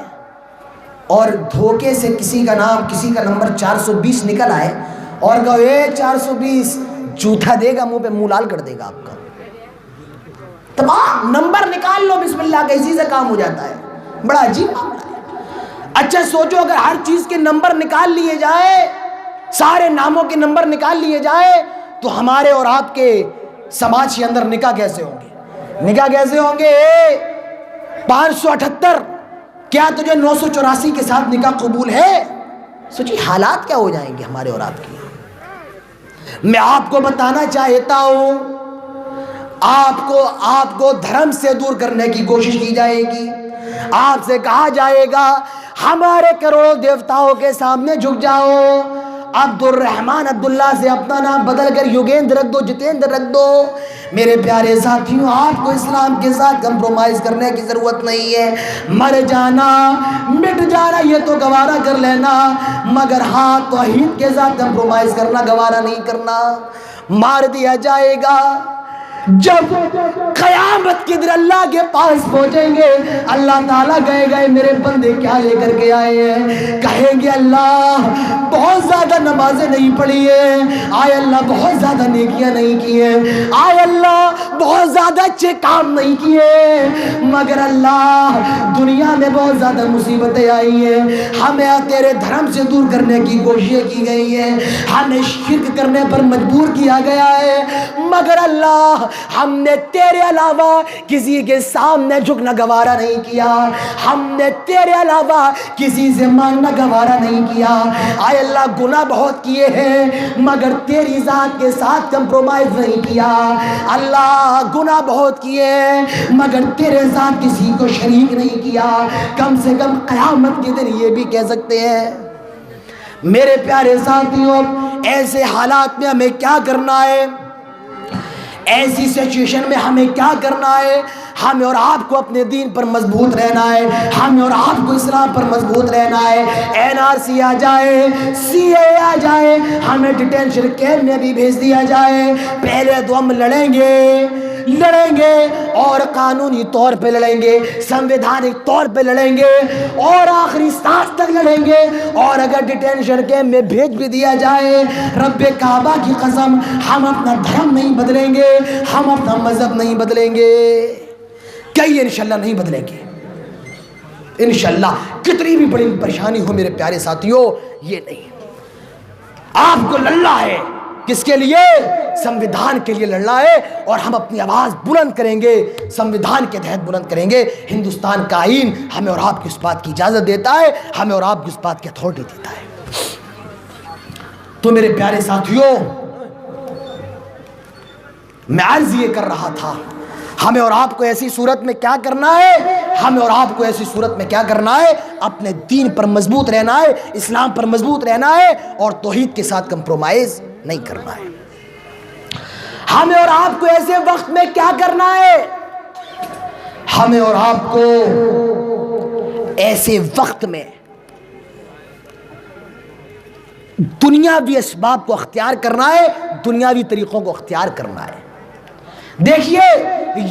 اور دھوکے سے کسی کا نام، کسی کا نمبر 420 نکل آئے اور کہو 420، جوتا دے گا منہ پہ، منہ لال کر دے گا آپ کا۔ تمام نمبر نکال لو بسم اللہ کا، اسی سے کام ہو جاتا ہے۔ بڑا عجیب معاملہ ہے۔ اچھا سوچو اگر ہر چیز کے نمبر نکال لیے جائے، سارے ناموں کے نمبر نکال لیے جائے تو ہمارے اور آپ کے سماج کے اندر نکاح کیسے ہوں گے؟ نکاح کیسے ہوں گے؟ 578، کیا تجھے 984 کے ساتھ نکاح قبول ہے؟ سوچی حالات کیا ہو جائیں گے ہمارے اور آپ کے۔ میں آپ کو بتانا چاہتا ہوں، آپ کو دھرم سے دور کرنے کی کوشش کی جائے گی۔ آپ سے کہا جائے گا ہمارے کروڑوں دیوتاؤں کے سامنے جھک جاؤ، عبد الرحمن عبداللہ سے اپنا نام بدل کر یوگیندر رکھ دو، جتیندر رکھ دو۔ میرے پیارے ساتھیوں، آپ کو اسلام کے ساتھ کمپرومائز کرنے کی ضرورت نہیں ہے۔ مر جانا، مٹ جانا یہ تو گوارا کر لینا، مگر ہاں توحید کے ساتھ کمپرومائز کرنا گوارا نہیں کرنا، مار دیا جائے گا۔ جب قیامت کے دن اللہ کے پاس پہنچیں گے، اللہ تعالیٰ کہے گا میرے بندے کیا لے کر کے آئے ہیں؟ کہیں گے اللہ بہت زیادہ نمازیں نہیں پڑھی ہیں، آئے اللہ بہت زیادہ نیکیاں نہیں کی ہیں، آئے اللہ بہت زیادہ اچھے کام نہیں کیے، مگر اللہ دنیا میں بہت زیادہ مصیبتیں آئی ہیں، ہمیں تیرے دھرم سے دور کرنے کی کوششیں کی گئی ہیں، ہمیں شرک کرنے پر مجبور کیا گیا ہے، مگر اللہ ہم نے تیرے علاوہ کسی کے سامنے جھکنا گوارا نہیں کیا، ہم نے تیرے علاوہ کسی سے مانگنا گوارا نہیں کیا۔ آئے اللہ گناہ بہت کیے ہیں مگر تیری ذات کے ساتھ کمپرومائز نہیں کیا۔ اللہ گناہ بہت کیے ہیں مگر تیرے ساتھ کسی کو شریک نہیں کیا۔ کم سے کم قیامت کے دن یہ بھی کہہ سکتے ہیں۔ میرے پیارے ساتھیوں، ایسے حالات میں ہمیں کیا کرنا ہے، ایسی سچویشن میں ہمیں کیا کرنا ہے؟ ہمیں اور آپ کو اپنے دین پر مضبوط رہنا ہے، ہمیں اور آپ کو اسلام پر مضبوط رہنا ہے۔ NRC آ جائے، CA آ جائے، ہمیں ڈیٹینشن کیمپ میں بھی بھیج دیا جائے، پہلے تو ہم لڑیں گے اور قانونی طور پہ لڑیں گے، سنویدھانک طور پہ لڑیں گے اور آخری سانس تک لڑیں گے۔ اور اگر ڈیٹینشن کیمپ میں بھیج بھی دیا جائے، رب کعبہ کی قسم ہم اپنا دھرم نہیں بدلیں گے، ہم اپنا مذہب نہیں بدلیں گے، کئی انشاءاللہ نہیں بدلیں گے انشاءاللہ۔ کتنی بھی بڑی پریشانی ہو میرے پیارے ساتھیوں، یہ نہیں، آپ کو لڑنا ہے۔ کس کے لیے؟ سنویدھان کے لیے لڑنا ہے، اور ہم اپنی آواز بلند کریں گے، سنویدھان کے تحت بلند کریں گے۔ ہندوستان کا آئین ہمیں اور آپ کی اس بات کی اجازت دیتا ہے، ہمیں اور آپ کی اس بات کی اتھارٹی دیتا ہے۔ تو میرے پیارے ساتھیوں، میں عرض یہ کر رہا تھا، ہمیں اور آپ کو ایسی صورت میں کیا کرنا ہے؟ ہمیں اور آپ کو ایسی صورت میں کیا کرنا ہے؟ اپنے دین پر مضبوط رہنا ہے، اسلام پر مضبوط رہنا ہے، اور توحید کے ساتھ کمپرومائز نہیں کرنا ہے۔ ہمیں اور آپ کو ایسے وقت میں کیا کرنا ہے؟ ہمیں اور آپ کو ایسے وقت میں دنیاوی اسباب کو اختیار کرنا ہے، دنیاوی طریقوں کو اختیار کرنا ہے۔ دیکھیے،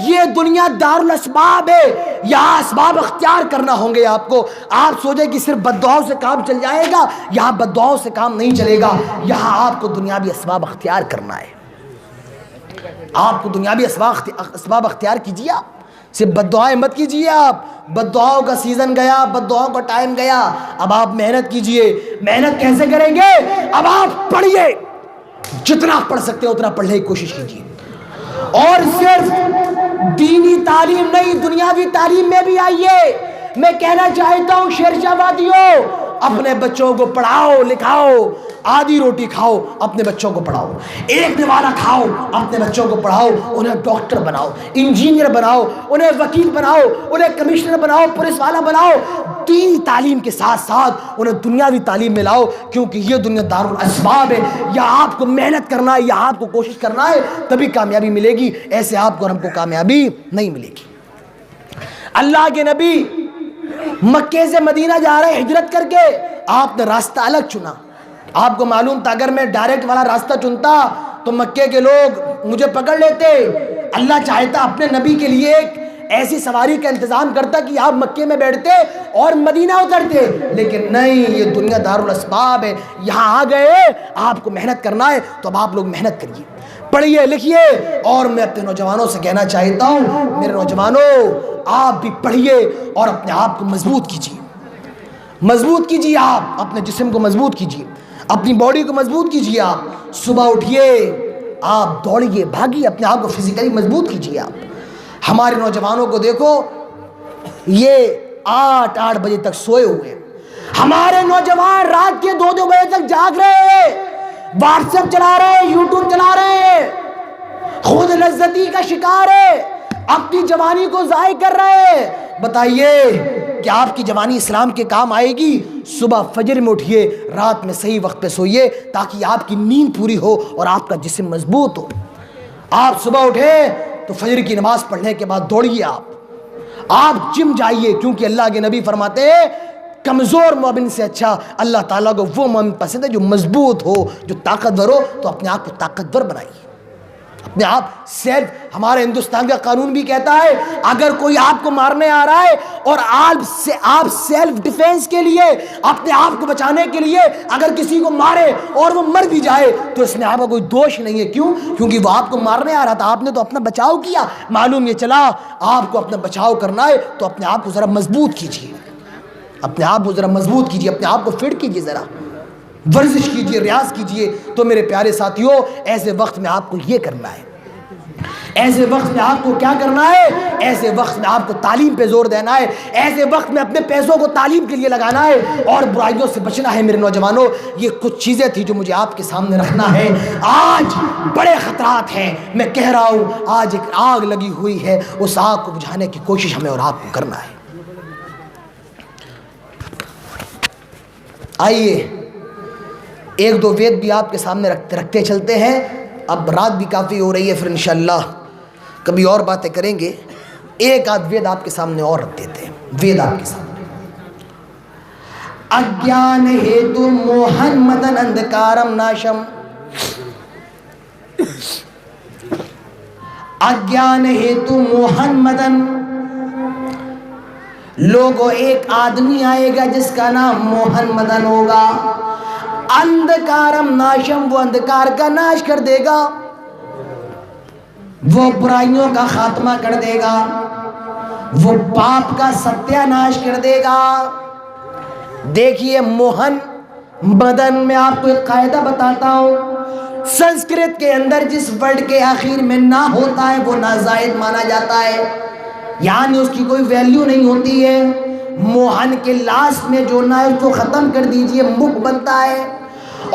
یہ دنیا دار الاسباب ہے، یہاں اسباب اختیار کرنا ہوں گے آپ کو۔ آپ سوچیں کہ صرف بد دعاؤں سے کام چل جائے گا، یہاں بد دعاؤں سے کام نہیں چلے گا، یہاں آپ کو دنیاوی اسباب اختیار کرنا ہے۔ آپ کو دنیاوی اسباب اختیار کیجیے، آپ صرف بد دعائیں مت کیجیے۔ آپ بد دعاؤں کا سیزن گیا، بد دعاؤں کا ٹائم گیا، اب آپ محنت کیجیے۔ محنت کیسے کریں گے؟ اب آپ پڑھیے، جتنا پڑھ سکتے ہیں اتنا پڑھنے کی کوشش کیجیے، اور صرف دینی تعلیم نہیں، دنیاوی تعلیم میں بھی آئیے۔ میں کہنا چاہتا ہوں شیرشاہ وادیوں، اپنے بچوں کو پڑھاؤ لکھاؤ، آدھی روٹی کھاؤ اپنے بچوں کو پڑھاؤ، ایک نوالہ کھاؤ اپنے بچوں کو پڑھاؤ، انہیں ڈاکٹر بناؤ، انجینئر بناؤ، انہیں وکیل بناؤ، انہیں کمشنر بناؤ، پولیس والا بناؤ۔ دینی تعلیم کے ساتھ ساتھ انہیں دنیاوی تعلیم میں لاؤ، کیونکہ یہ دنیا دار الاسباب ہے۔ یا آپ کو محنت کرنا ہے، یا آپ کو کوشش کرنا ہے، تبھی کامیابی ملے گی، ایسے آپ کو اور ہم کو کامیابی نہیں ملے گی۔ اللہ کے نبی مکے سے مدینہ جا رہے ہجرت کر کے، آپ نے راستہ الگ چنا۔ آپ کو معلوم تھا اگر میں ڈائریکٹ والا راستہ چنتا تو مکے کے لوگ مجھے پکڑ لیتے۔ اللہ چاہتا اپنے نبی کے لیے ایک ایسی سواری کا انتظام کرتا کہ آپ مکے میں بیٹھتے اور مدینہ اترتے، لیکن نہیں، یہ دنیا دار الاسباب ہے، یہاں آ گئے، آپ کو محنت کرنا ہے تو اب آپ لوگ محنت کریے، پڑھیے لکھیے۔ اور میں اپنے نوجوانوں سے کہنا چاہتا ہوں، میرے نوجوانوں آپ بھی پڑھیے اور اپنے آپ کو مضبوط کیجیے، مضبوط کیجیے، آپ اپنے جسم کو مضبوط کیجیے، اپنی باڈی کو مضبوط کیجیے۔ آپ صبح اٹھیے، آپ دوڑیے، بھاگیے، اپنے آپ کو فزیکلی مضبوط کیجیے۔ آپ ہمارے نوجوانوں کو دیکھو، یہ 8 بجے تک سوئے ہوئے، ہمارے نوجوان رات کے 2 بجے تک جاگ رہے ہیں، واٹس ایپ چلا رہے ہیں، یوٹیوب چلا رہے ہیں، خود لذتی کا شکار ہے، اپنی جوانی کو ضائع کر رہے ہیں۔ بتائیے کہ آپ کی جوانی اسلام کے کام آئے گی؟ صبح فجر میں اٹھیے، رات میں صحیح وقت پہ سوئیے تاکہ آپ کی نیند پوری ہو اور آپ کا جسم مضبوط ہو۔ آپ صبح اٹھیں تو فجر کی نماز پڑھنے کے بعد دوڑیے، آپ جم جائیے، کیونکہ اللہ کے نبی فرماتے ہیں کمزور مومن سے اچھا اللہ تعالیٰ کو وہ مومن پسند ہے جو مضبوط ہو، جو طاقتور ہو۔ تو اپنے آپ کو طاقتور بنائیے، اپنے آپ سیلف۔ ہمارے ہندوستان کا قانون بھی کہتا ہے اگر کوئی آپ کو مارنے آ رہا ہے اور آپ سیلف ڈیفینس کے لیے، اپنے آپ کو بچانے کے لیے اگر کسی کو مارے اور وہ مر بھی جائے تو اس میں آپ کا کوئی دوش نہیں ہے۔ کیوں؟ کیونکہ وہ آپ کو مارنے آ رہا تھا، آپ نے تو اپنا بچاؤ کیا۔ معلوم یہ چلا آپ کو اپنا بچاؤ کرنا ہے تو اپنے آپ کو ذرا مضبوط کیجیے، اپنے آپ کو ذرا مضبوط کیجیے، اپنے آپ کو فٹ کیجیے، ذرا ورزش کیجیے، ریاض کیجیے۔ تو میرے پیارے ساتھیوں، ایسے وقت میں آپ کو یہ کرنا ہے، ایسے وقت میں آپ کو کیا کرنا ہے؟ ایسے وقت میں آپ کو تعلیم پہ زور دینا ہے، ایسے وقت میں اپنے پیسوں کو تعلیم کے لیے لگانا ہے اور برائیوں سے بچنا ہے۔ میرے نوجوانوں، یہ کچھ چیزیں تھی جو مجھے آپ کے سامنے رکھنا ہے۔ آج بڑے خطرات ہیں، میں کہہ رہا ہوں آج ایک آگ لگی ہوئی ہے، اس آگ کو بجھانے کی کوشش ہمیں اور آپ کو کرنا ہے۔ آئیے ایک دو وید بھی آپ کے سامنے رکھتے چلتے ہیں۔ اب رات بھی کافی ہو رہی ہے، پھر انشاءاللہ کبھی اور باتیں کریں گے۔ ایک آدھ وید آپ کے سامنے اور رکھ دیتے ہیں۔ وید آپ کے سامنے: اگیان ہیتو موہن مدن اندھکارم ناشم، اگیان ہیتو موہن مدن۔ لوگوں، ایک آدمی آئے گا جس کا نام موہن مدن ہوگا۔ اندھکارم ناشم، وہ اندھکار کا ناش کر دے گا، وہ برائیوں کا خاتمہ کر دے گا، وہ پاپ کا ستیہ ناش کر دے گا۔ دیکھیے موہن مدن میں آپ کو ایک قاعدہ بتاتا ہوں، سنسکرت کے اندر جس ورڈ کے آخر میں نہ ہوتا ہے وہ نازائد مانا جاتا ہے، یعنی اس کی کوئی ویلیو نہیں ہوتی ہے۔ موہن کے لاسٹ میں جو نہ ہے اس کو ختم کر دیجئے، مک بنتا ہے،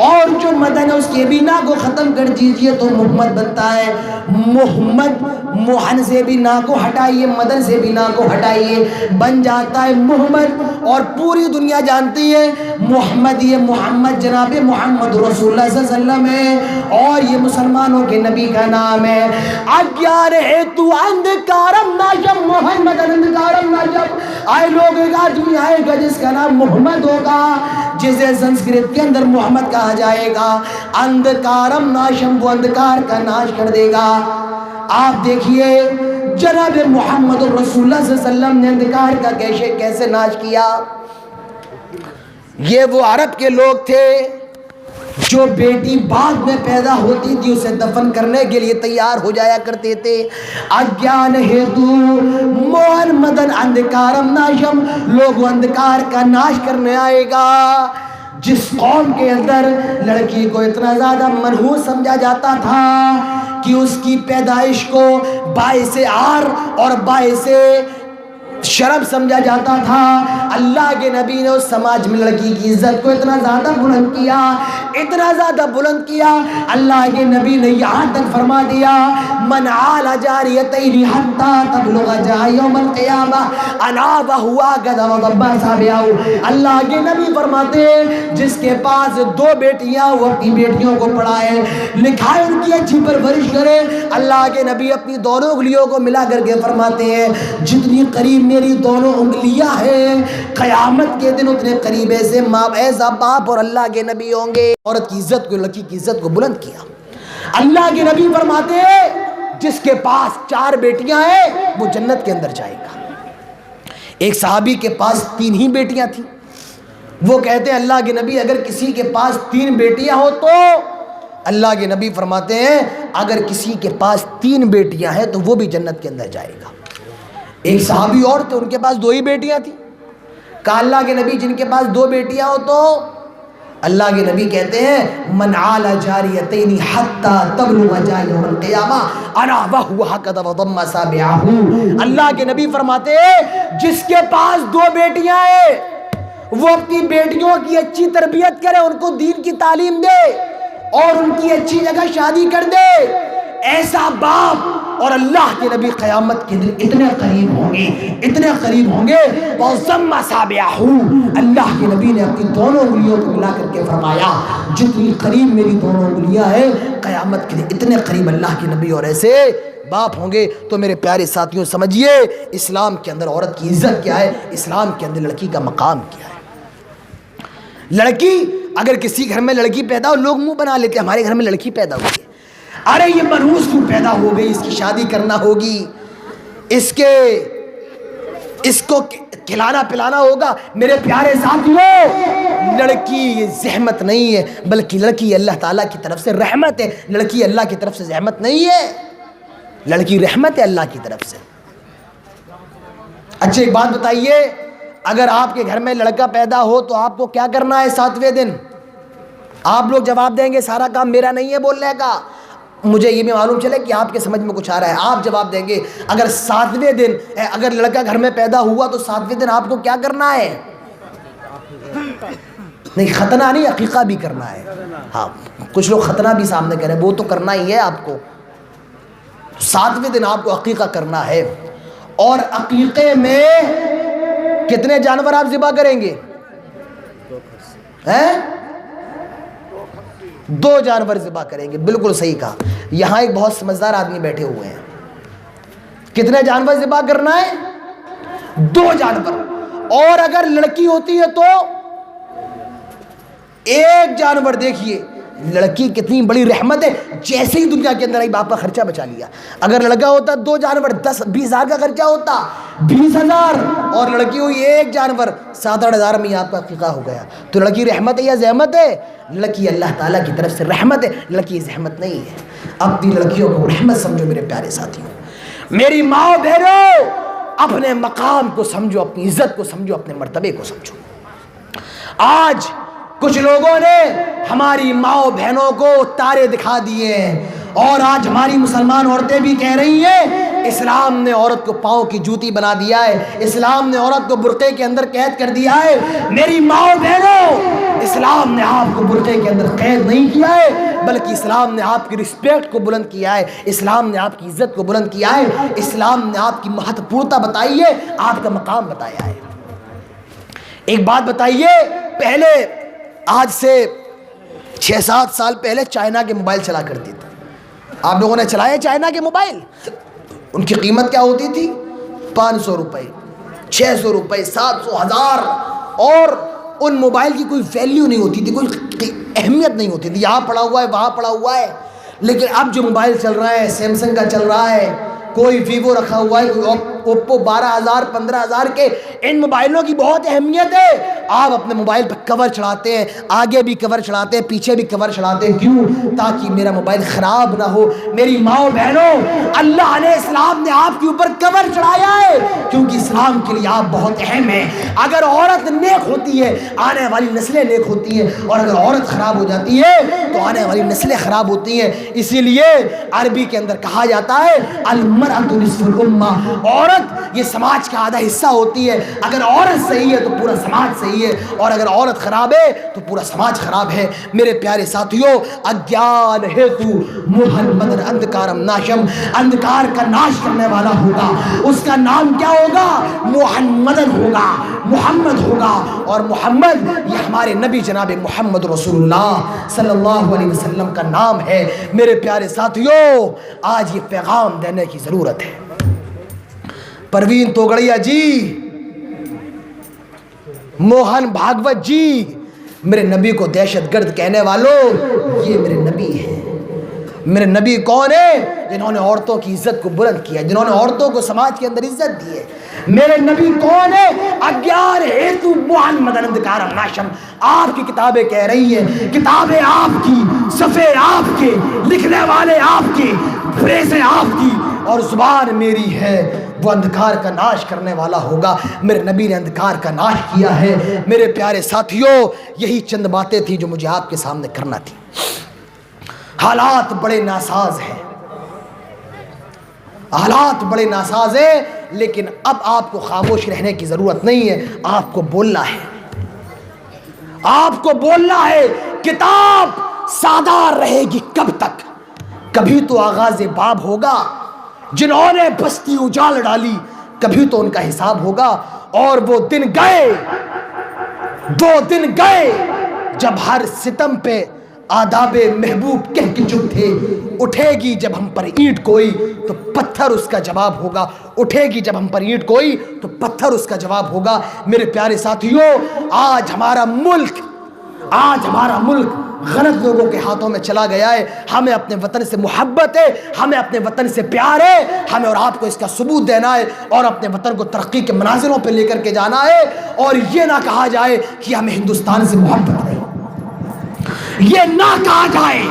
اور جو مدن ہے اس کے بھی نا کو ختم کر دیجئے تو محمد بنتا ہے۔ محمد، موہن سے بھی نا کو ہٹائیے، مدن سے بھی نا کو ہٹائیے، بن جاتا ہے محمد۔ اور پوری دنیا جانتی ہے محمد، یہ محمد جناب محمد رسول اللہ صلی اللہ علیہ وسلم ہے، اور یہ مسلمانوں کے نبی کا نام ہے۔ اگیان ہیتو اندھکارم ناشم، موہن مدن اندھکارم ناشم۔ آئے لوگ، ایک آدمی آئے گا جس کا نام محمد ہوگا، جسے سنسکرت کے اندر محمد کہا جائے گا۔ اندھکارم ناشم، وہ اندھکار کا ناش کر دے گا۔ آپ دیکھیے جناب محمد رسول اللہ صلی اللہ علیہ وسلم نے اندھکار کا کیسے ناش کیا۔ یہ وہ عرب کے لوگ تھے جو بیٹی بعد میں پیدا ہوتی تھی اسے دفن کرنے کے لیے تیار ہو جایا کرتے تھے۔ اگیان ہیتو موہن مدن اندھکارم ناشم، لوگ اندھکار کا ناش کرنے آئے گا۔ جس قوم کے اندر لڑکی کو اتنا زیادہ منحوس سمجھا جاتا تھا کہ اس کی پیدائش کو باعث عار اور باعث شرم سمجھا جاتا تھا، اللہ کے نبی نے اس سماج میں لڑکی کی عزت کو اتنا زیادہ بلند کیا، اتنا زیادہ بلند کیا، اللہ کے نبی نے یہاں تک فرما دیا من عال جاریتین حتی تبلغ جا یوم القیامہ انا وہوا قد وضب اصابعہ۔ اللہ کے نبی فرماتے ہیں جس کے پاس دو بیٹیاں وہ اپنی بیٹیوں کو پڑھائے، لکھائے، ان کی اچھی پرورش کرے۔ اللہ کے نبی اپنی دونوں انگلیوں کو ملا کر کے فرماتے ہیں جتنی قریب میری دونوں انگلیاں ہیں قیامت کے دن اتنے قریب ایسے ایسا باپ اور اللہ کے نبی ہوں گے۔ عورت کی عزت کو، لڑکی کی عزت کو بلند کیا۔ اللہ کے نبی فرماتے ہیں جس کے پاس 4 بیٹیاں ہیں وہ جنت کے اندر جائے گا۔ ایک صحابی کے پاس 3 ہی بیٹیاں تھیں، وہ کہتے ہیں اللہ کے نبی اگر کسی کے پاس 3 بیٹیاں ہو تو، اللہ کے نبی فرماتے ہیں اگر کسی کے پاس 3 بیٹیاں ہیں تو وہ بھی جنت کے اندر جائے گا۔ ایک صحابی اور تھے، ان کے پاس 2 ہی بیٹیاں تھیں، کہا اللہ کے نبی جن کے پاس 2 بیٹیاں ہو تو، اللہ کے نبی کہتے ہیں من عال جاریتین حتی تبلغ جا یوم القیامہ انا وہوا قد وضم اصابعہ۔ اللہ کے نبی فرماتے ہیں جس کے پاس 2 بیٹیاں ہیں وہ اپنی بیٹیوں کی اچھی تربیت کرے، ان کو دین کی تعلیم دے اور ان کی اچھی جگہ شادی کر دے۔ ایسا باپ اور اللہ کے نبی قیامت کے دن اتنے قریب ہوں گے، اتنے قریب ہوں گے۔ وَضَمَّ أَصَابِعَهُ، اللہ کے نبی نے اپنی دونوں انگلیوں کو ملا کر کے فرمایا جتنی قریب میری دونوں انگلیاں ہیں قیامت کے دن اتنے قریب اللہ کے نبی اور ایسے باپ ہوں گے۔ تو میرے پیارے ساتھیوں سمجھیے اسلام کے اندر عورت کی عزت کیا ہے، اسلام کے اندر لڑکی کا مقام کیا ہے۔ لڑکی اگر کسی گھر میں لڑکی پیدا ہو لوگ منہ بنا لیتے ہمارے گھر میں لڑکی پیدا ہوئی ہے، ارے یہ منحوس کیوں پیدا ہو گئی، اس کی شادی کرنا ہوگی، اس کو کھلانا پلانا ہوگا۔ میرے پیارے ساتھیوں لڑکی زحمت نہیں ہے بلکہ لڑکی اللہ تعالیٰ کی طرف سے رحمت ہے، لڑکی اللہ کی طرف سے زحمت نہیں ہے، لڑکی رحمت ہے اللہ کی طرف سے۔ اچھا ایک بات بتائیے، اگر آپ کے گھر میں لڑکا پیدا ہو تو آپ کو کیا کرنا ہے 7ویں دن؟ آپ لوگ جواب دیں گے سارا کام میرا نہیں ہے بولنے کا، مجھے یہ بھی معلوم چلے کہ آپ کے سمجھ میں کچھ آ رہا ہے. آپ جواب دیں گے اگر 7ویں دن اگر لڑکا گھر میں پیدا ہوا تو 7ویں دن آپ کو کیا کرنا ہے؟ نہیں ختنہ نہیں، عقیقہ بھی کرنا ہے. ہاں کچھ لوگ ختنہ بھی سامنے کہہ رہے ہیں، وہ تو کرنا ہی ہے آپ کو. 7ویں دن آپ کو عقیقہ کرنا ہے. اور عقیقے میں کتنے جانور آپ ذبح کریں گے؟ 2 جانور ذبح کریں گے. بالکل صحیح کہا. یہاں ایک بہت سمجھدار آدمی بیٹھے ہوئے ہیں. کتنے جانور ذبح کرنا ہے؟ 2 جانور. اور اگر لڑکی ہوتی ہے تو 1 جانور. دیکھیے لڑکی کتنی بڑی رحمت ہے، جیسے ہی دنیا کے اندر آئی باپ کا خرچہ بچا لیا. اگر لڑکا ہوتا 2 جانور 10-20 ہزار کا خرچہ ہوتا، 20,000. اور لڑکی ہوئی 1 جانور 7-8 ہزار میں آپ کا عقیقہ ہو گیا. تو لڑکی رحمت ہے یا زحمت ہے؟ لڑکی اللہ تعالیٰ کی طرف سے رحمت ہے، لڑکی زحمت نہیں ہے. اپنی لڑکیوں کو رحمت سمجھو میرے پیارے ساتھیوں. میری ماں بہنوں اپنے مقام کو سمجھو، اپنی عزت کو سمجھو، اپنے مرتبے کو سمجھو. آج کچھ لوگوں نے ہماری ماں بہنوں کو تارے دکھا دیے ہیں، اور آج ہماری مسلمان عورتیں بھی کہہ رہی ہیں اسلام نے عورت کو پاؤں کی جوتی بنا دیا ہے، اسلام نے عورت کو برقعے کے اندر قید کر دیا ہے. میری ماں بہنوں اسلام نے آپ کو برقعے کے اندر قید نہیں کیا ہے، بلکہ اسلام نے آپ کی رسپیکٹ کو بلند کیا ہے، اسلام نے آپ کی عزت کو بلند کیا ہے، اسلام نے آپ کی مہتوپورتا بتائی ہے، آپ کا مقام بتایا ہے. ایک بات بتائیے، پہلے آج سے 6-7 سال پہلے چائنا کے موبائل چلا کرتی تھی. آپ لوگوں نے چلائے چائنا کے موبائل؟ ان کی قیمت کیا ہوتی تھی؟ 500 روپے، 600 روپے، 700، 1000. اور ان موبائل کی کوئی ویلیو نہیں ہوتی تھی، کوئی اہمیت نہیں ہوتی تھی. یہاں پڑا ہوا ہے، وہاں پڑا ہوا ہے. لیکن اب جو موبائل چل رہا ہے سیمسنگ کا چل رہا ہے، کوئی ویوو رکھا ہوا ہے، کوئی اوپو 12,000 15,000 کے. ان موبائلوں کی بہت اہمیت ہے. آپ اپنے موبائل پہ کور چڑھاتے ہیں، آگے بھی کور چڑھاتے ہیں، پیچھے بھی کور چڑھاتے ہیں. کیوں؟ تاکہ میرا موبائل خراب نہ ہو. میری ماں بہنوں اللہ نے اسلام نے آپ کے اوپر کور چڑھایا ہے کیونکہ اسلام کے لیے آپ بہت اہم ہیں. اگر عورت نیک ہوتی ہے آنے والی نسلیں نیک ہوتی ہیں، اور اگر عورت خراب ہو جاتی ہے تو آنے والی نسلیں خراب ہوتی ہیں. اسی لیے عربی کے اندر کہا جاتا ہے المرأۃ نصف الامہ، عورت یہ سماج کا آدھا حصہ ہوتی ہے. اگر عورت صحیح ہے تو پورا سماج صحیح ہے، اور اگر عورت خراب ہے تو پورا سماج خراب ہے. میرے پیارے ساتھیوں، اجیان ہیتو محمد اندھکارم ناشم، اندھکار کا ناش کرنے والا ہوگا. اس کا نام کیا ہوگا؟ محمدن ہوگا، محمد ہوگا. اور محمد یہ ہمارے نبی جناب محمد رسول اللہ صلی اللہ علیہ وسلم کا نام ہے. میرے پیارے ساتھیوں، آج یہ پیغام دینے کی ضرورت ہے. پروین توگڑیا جی، موہن بھاگوت جی، میرے نبی کو دہشت گرد کہنے والوں، یہ میرے نبی ہیں. میرے نبی کون ہے؟ جنہوں نے عورتوں کی عزت کو بلند کیا، جنہوں نے عورتوں کو سماج کے اندر عزت دی ہے. میرے نبی کون ہے؟ اگیار ہیتو محمد اندھکارم ناشم. آپ کی کتابیں کہہ رہی ہیں، کتابیں آپ کی، صفحے آپ کے، لکھنے والے آپ کے، پریسیں آپ کی، اور زبان میری ہے. وہ اندھکار کا ناش کرنے والا ہوگا. میرے نبی نے اندھکار کا ناش کیا ہے. میرے پیارے ساتھیوں، یہی چند باتیں تھیں جو مجھے آپ کے سامنے کرنا تھی. حالات بڑے ناساز ہیں، حالات بڑے ناساز ہیں، لیکن اب آپ کو خاموش رہنے کی ضرورت نہیں ہے، آپ کو بولنا ہے، آپ کو بولنا ہے. کتاب سادار رہے گی کب تک؟ کبھی تو آغاز باب ہوگا. جنہوں نے بستی اجاڑ ڈالی کبھی تو ان کا حساب ہوگا. اور وہ دن گئے، وہ دن گئے جب ہر ستم پہ آداب محبوب کہہ کے چپ تھے. اٹھے گی جب ہم پر اینٹ کوئی تو پتھر اس کا جواب ہوگا. اٹھے گی جب ہم پر اینٹ کوئی تو پتھر اس کا جواب ہوگا. میرے پیارے ساتھیوں، آج ہمارا ملک غلط لوگوں کے ہاتھوں میں چلا گیا ہے. ہمیں اپنے وطن سے محبت ہے، ہمیں اپنے وطن سے پیار ہے. ہمیں اور آپ کو اس کا ثبوت دینا ہے اور اپنے وطن کو ترقی کے مناظروں پہ لے کر کے جانا ہے. اور یہ نہ کہا جائے کہ ہمیں ہندوستان سے محبت نہیں، یہ نہ کہا جائے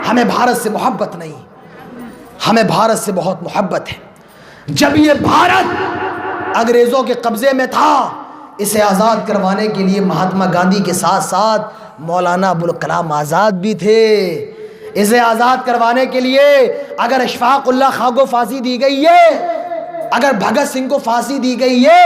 ہمیں بھارت سے محبت نہیں. ہمیں بھارت سے بہت محبت ہے. جب یہ بھارت انگریزوں کے قبضے میں تھا، اسے آزاد کروانے کے لیے مہاتما گاندھی کے ساتھ ساتھ مولانا ابوالکلام آزاد بھی تھے. اسے آزاد کروانے کے لیے اگر اشفاق اللہ خان کو پھانسی دی گئی ہے، اگر بھگت سنگھ کو پھانسی دی گئی ہے،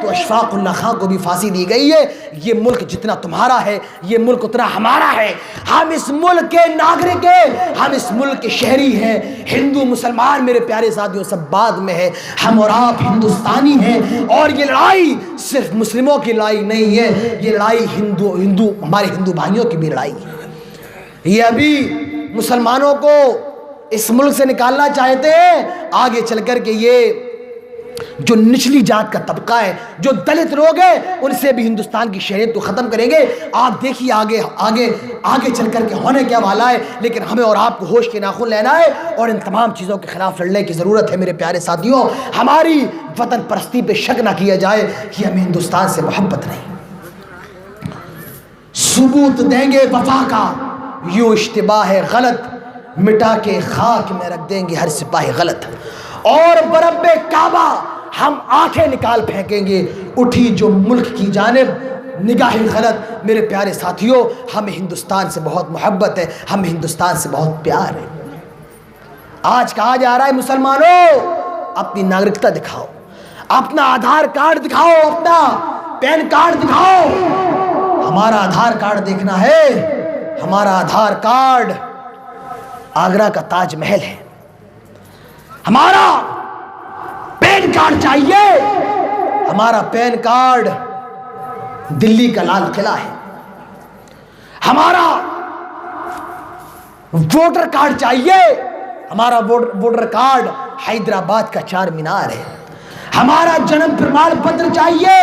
تو اشفاق اللہ خان کو بھی پھانسی دی گئی ہے۔ یہ ملک جتنا تمہارا ہے، یہ ملک اتنا ہمارا ہے۔ ہم اس ملک کے ناگرک ہیں، ہم اس ملک کے شہری ہیں۔ ہندو مسلمان میرے پیارے ساتھیوں سب بعد میں ہے، ہم اور آپ ہندوستانی ہیں۔ اور یہ لڑائی صرف مسلموں کی لڑائی نہیں ہے، یہ لڑائی ہمارے ہندو بھائیوں کی بھی لڑائی ہے۔ یہ ابھی مسلمانوں کو اس ملک سے نکالنا چاہتے ہیں، آگے چل کر کے یہ جو نچلی جات کا طبقہ ہے، جو دلت لوگ ہیں، ان سے بھی ہندوستان کی شہریت کو ختم کریں گے۔ آپ دیکھیے آگے چل کر کے ہونے کیا والا ہے۔ لیکن ہمیں اور آپ کو ہوش کے ناخن لینا ہے اور ان تمام چیزوں کے خلاف لڑنے کی ضرورت ہے میرے پیارے ساتھیوں۔ ہماری وطن پرستی پہ شک نہ کیا جائے کہ ہمیں ہندوستان سے محبت نہیں۔ ثبوت دیں گے وفا کا، یوں اشتباہ ہے غلط، مٹا کے خاک میں رکھ دیں گے ہر سپاہی غلط۔ اور برب کعبہ ہم آنکھیں نکال پھینکیں گے اٹھی جو ملک کی جانب نگاہ غلط۔ میرے پیارے ساتھیوں، ہمیں ہندوستان سے بہت محبت ہے، ہمیں ہندوستان سے بہت پیار ہے۔ آج کہا جا رہا ہے مسلمانوں اپنی ناگرکتا دکھاؤ، اپنا آدھار کارڈ دکھاؤ، اپنا پین کارڈ دکھاؤ۔ ہمارا آدھار کارڈ دیکھنا ہے، ہمارا آدھار کارڈ آگرہ کا تاج محل ہے۔ ہمارا پین کارڈ چاہیے، ہمارا پین کارڈ دلی کا لال قلعہ ہے۔ ہمارا ووٹر کارڈ چاہیے، ہمارا ووٹر کارڈ حیدرآباد کا چار مینار ہے۔ ہمارا جنم پرماڑ پتر چاہیے،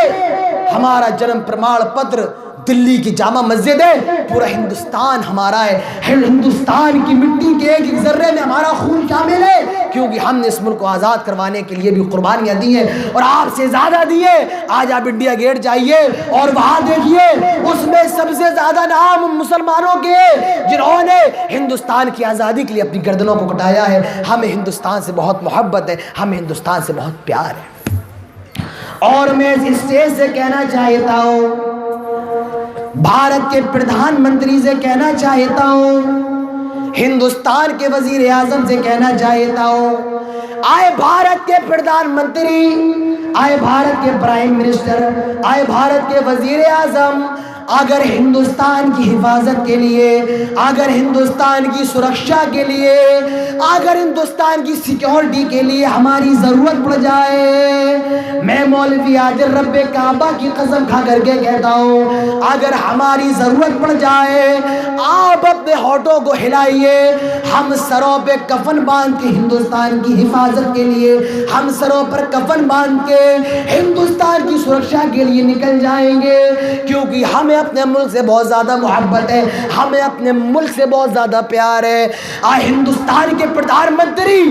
ہمارا جنم پرماڑ پتر دلی کی جامع مسجد ہے۔ پورا ہندوستان ہمارا ہے، ہندوستان کی مٹی کے ایک ایک ذرے میں ہمارا خون شامل ہے، کیونکہ ہم نے اس ملک کو آزاد کروانے کے لیے بھی قربانیاں دی ہیں اور آپ سے زیادہ دی ہیں۔ آج آپ انڈیا گیٹ جائیے اور وہاں دیکھیے، اس میں سب سے زیادہ نام مسلمانوں کے جنہوں نے ہندوستان کی آزادی کے لیے اپنی گردنوں کو کٹایا ہے۔ ہمیں ہندوستان سے بہت محبت ہے، ہمیں ہندوستان سے بہت پیار ہے۔ اور میں اس اسٹیج سے کہنا چاہتا ہوں، بھارت کے پردھان منتری سے کہنا چاہتا ہوں، ہندوستان کے وزیر اعظم سے کہنا چاہتا ہوں، آئے بھارت کے پردھان منتری، آئے بھارت کے پرائم منسٹر، آئے بھارت کے وزیر اعظم، اگر ہندوستان کی حفاظت کے لیے، اگر ہندوستان کی سرکشا کے لیے، اگر ہندوستان کی سیکیورٹی کے لیے ہماری ضرورت پڑ جائے، میں مولوی عادل رب کعبہ کی قسم کھا کر کے کہتا ہوں، اگر ہماری ضرورت پڑ جائے، آپ اپنے ہونٹوں کو ہلائیے، ہم سروں پہ کفن باندھ کے ہندوستان کی حفاظت کے لیے، ہم سروں پر کفن باندھ کے ہندوستان کی سرکشا کے لیے نکل جائیں گے، کیونکہ ہمیں اپنے ملک سے بہت زیادہ محبت ہے، ہمیں اپنے ملک سے بہت زیادہ پیار ہے۔ ہندوستان کے پردھان منتری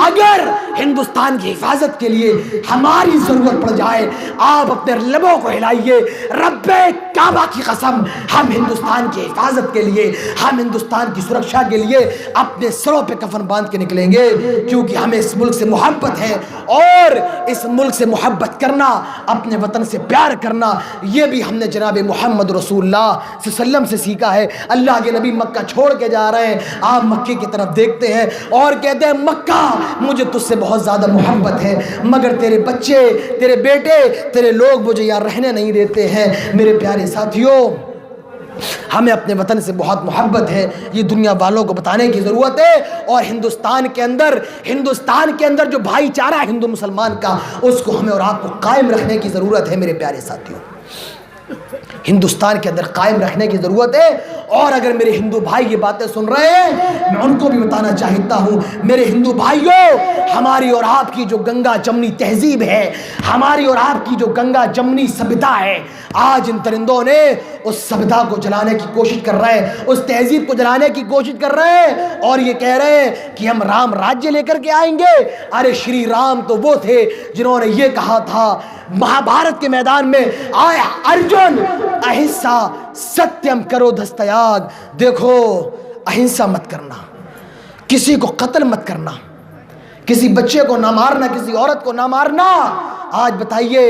اگر ہندوستان کی حفاظت کے لیے ہماری ضرورت پڑ جائے، آپ اپنے لبوں کو ہلائیے، رب کعبہ کی قسم، ہم ہندوستان کی حفاظت کے لیے، ہم ہندوستان کی سرکشا کے لیے اپنے سروں پہ کفن باندھ کے نکلیں گے، کیونکہ ہمیں اس ملک سے محبت ہے۔ اور اس ملک سے محبت کرنا، اپنے وطن سے پیار کرنا، یہ بھی ہم نے جناب محمد رسول اللہ صلی اللہ علیہ وسلم سے سیکھا ہے۔ اللہ کے نبی مکہ چھوڑ کے جا رہے ہیں، آپ مکے کی طرف دیکھتے ہیں اور کہتے ہیں، مکہ مجھے تجھ سے بہت زیادہ محبت ہے، مگر تیرے بچے، تیرے بیٹے، تیرے لوگ مجھے یہاں رہنے نہیں دیتے ہیں۔ میرے پیارے ساتھیوں، ہمیں اپنے وطن سے بہت محبت ہے، یہ دنیا والوں کو بتانے کی ضرورت ہے۔ اور ہندوستان کے اندر جو بھائی چارہ ہندو مسلمان کا، اس کو ہمیں اور آپ کو قائم رکھنے کی ضرورت ہے میرے پیارے ساتھیوں، ہندوستان کے اندر قائم رکھنے کی ضرورت ہے۔ اور اگر میرے ہندو بھائی یہ باتیں سن رہے ہیں، میں ان کو بھی بتانا چاہتا ہوں، میرے ہندو بھائیوں، ہماری اور آپ کی جو گنگا جمنی تہذیب ہے، ہماری اور آپ کی جو گنگا جمنی سبھیتا ہے، آج ان درندوں نے اس سبھیتا کو جلانے کی کوشش کر رہے ہیں، اس تہذیب کو جلانے کی کوشش کر رہے ہیں، اور یہ کہہ رہے ہیں کہ ہم رام راجیہ لے کر کے آئیں گے۔ ارے شری رام تو وہ تھے جنہوں نے یہ کہا تھا مہابھارت کے میدان میں، آئے ارجن اہنسا ستیم کرو دستیاگ، دیکھو اہنسا مت کرنا، کسی کو قتل مت کرنا، کسی بچے کو نہ مارنا، کسی عورت کو نہ مارنا۔ آج بتائیے،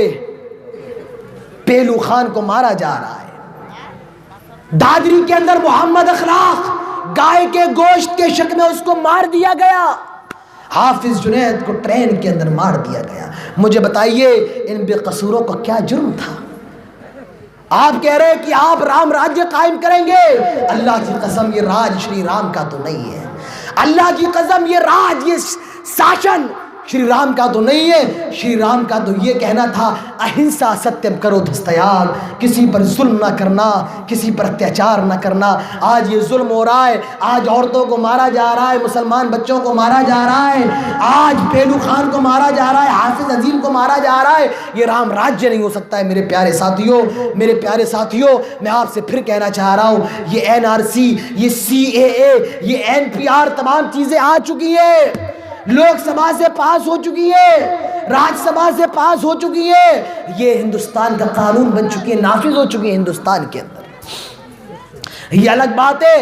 پہلو خان کو مارا جا رہا ہے، دادری کے اندر محمد اخلاق گائے کے گوشت کے شک میں اس کو مار دیا گیا، حافظ جنید کو ٹرین کے اندر مار دیا گیا۔ مجھے بتائیے ان بے قصوروں کو کیا جرم تھا؟ آپ کہہ رہے ہیں کہ آپ رام راجیہ قائم کریں گے، اللہ کی قسم یہ راج شری رام کا تو نہیں ہے، اللہ کی قسم یہ راج، یہ شاشن شری رام کا تو نہیں ہے۔ شری رام کا تو یہ کہنا تھا اہنسا ستیم کرو دستیاگ، کسی پر ظلم نہ کرنا، کسی پر اتیاچار نہ کرنا۔ آج یہ ظلم ہو رہا ہے، آج عورتوں کو مارا جا رہا ہے، مسلمان بچوں کو مارا جا رہا ہے، آج پہلو خان کو مارا جا رہا ہے، حافظ عظیم کو مارا جا رہا ہے۔ یہ رام راجیہ نہیں ہو سکتا ہے میرے پیارے ساتھیوں، میرے پیارے ساتھیوں۔ میں آپ سے پھر کہنا چاہ رہا ہوں، یہ NRC، یہ CAA، یہ NPR، تمام چیزیں آ چکی ہیں، لوک سبھا سے پاس ہو چکی ہے، راج سبھا سے پاس ہو چکی ہے، یہ ہندوستان کا قانون بن چکی ہے، نافذ ہو چکی ہے ہندوستان کے اندر۔ یہ الگ بات ہے،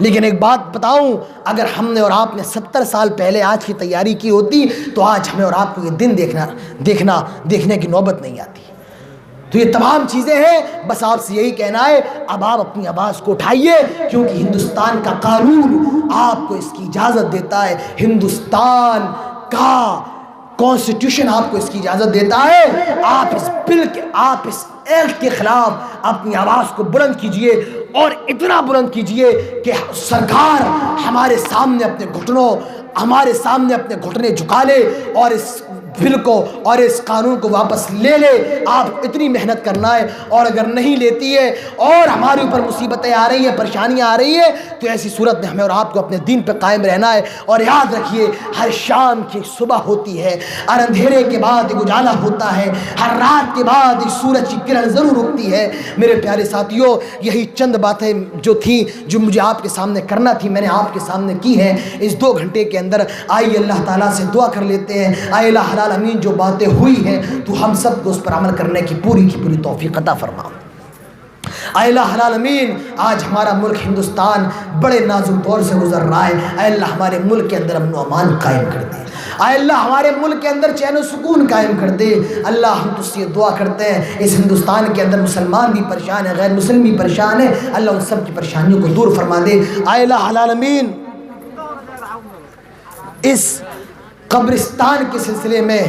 لیکن ایک بات بتاؤں، اگر ہم نے اور آپ نے 70 سال پہلے آج کی تیاری کی ہوتی تو آج ہمیں اور آپ کو یہ دن دیکھنے کی نوبت نہیں آتی۔ تو یہ تمام چیزیں ہیں، بس آپ سے یہی کہنا ہے، اب آپ اپنی آواز کو اٹھائیے، کیونکہ ہندوستان کا قانون آپ کو اس کی اجازت دیتا ہے، ہندوستان کا کانسٹیٹیوشن آپ کو اس کی اجازت دیتا ہے۔ آپ اس بل کے، آپ اس ایکٹ کے خلاف اپنی آواز کو بلند کیجئے، اور اتنا بلند کیجئے کہ سرکار ہمارے سامنے اپنے گھٹنے جھکا لے اور اس بل کو اور اس قانون کو واپس لے لے۔ آپ اتنی محنت کرنا ہے، اور اگر نہیں لیتی ہے اور ہمارے اوپر مصیبتیں آ رہی ہیں، پریشانیاں آ رہی ہیں، تو ایسی صورت میں ہمیں اور آپ کو اپنے دین پہ قائم رہنا ہے۔ اور یاد رکھیے، ہر شام کی صبح ہوتی ہے، ہر اندھیرے کے بعد ایک اجالا ہوتا ہے، ہر رات کے بعد ایک سورج کی کرن ضرور اگتی ہے۔ میرے پیارے ساتھیوں، یہی چند باتیں جو مجھے آپ کے سامنے کرنا تھی، میں نے آپ کے سامنے کی ہیں۔ اس 2 گھنٹے کے اندر آئیے اللہ تعالیٰ سے دعا کر لیتے ہیں، اے الہ العالمین جو باتیں ہوئی ہیں تو ہم سب کو اس پر عمل کرنے کی پوری توفیق عطا فرما۔ اے الہ العالمین، آج ہمارا ملک ہندوستان بڑے نازک دور سے گزر رہا ہے، اے اللہ ہمارے ملک کے اندر امن و امان قائم کر دے، اے اللہ ہمارے ملک کے اندر چین و سکون قائم کر دے۔ اللہ ہم تجھ سے یہ دعا کرتے ہیں، اس ہندوستان کے اندر مسلمان بھی پریشان ہیں، غیر مسلم بھی پریشان ہیں، اللہ ان سب کی پریشانیوں کو دور فرما دے۔ اے الہ العالمین، اس قبرستان کے سلسلے میں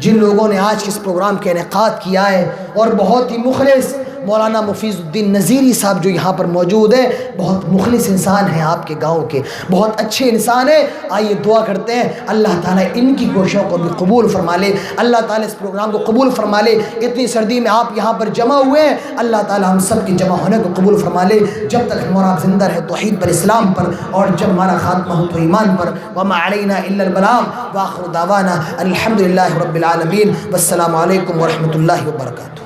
جن لوگوں نے آج اس پروگرام کا انعقاد کیا ہے، اور بہت ہی مخلص مولانا مفیض الدین نذیری صاحب جو یہاں پر موجود ہیں، بہت مخلص انسان ہیں، آپ کے گاؤں کے بہت اچھے انسان ہیں۔ آئیے دعا کرتے ہیں اللہ تعالیٰ ان کی کوششوں کو بھی قبول فرما لے، اللہ تعالیٰ اس پروگرام کو قبول فرما لے۔ اتنی سردی میں آپ یہاں پر جمع ہوئے ہیں، اللہ تعالیٰ ہم سب کے جمع ہونے کو قبول فرما لے۔ جب تک ہمارا آپ زندہ رہے توحید پر، اسلام پر، اور جب ہمارا خاتمہ ہو تو ایمان پر۔ وما علینا الا البلاغ، وآخر دعوانا الحمدللہ رب العالمین، والسلام علیکم ورحمۃ اللہ وبرکاتہ۔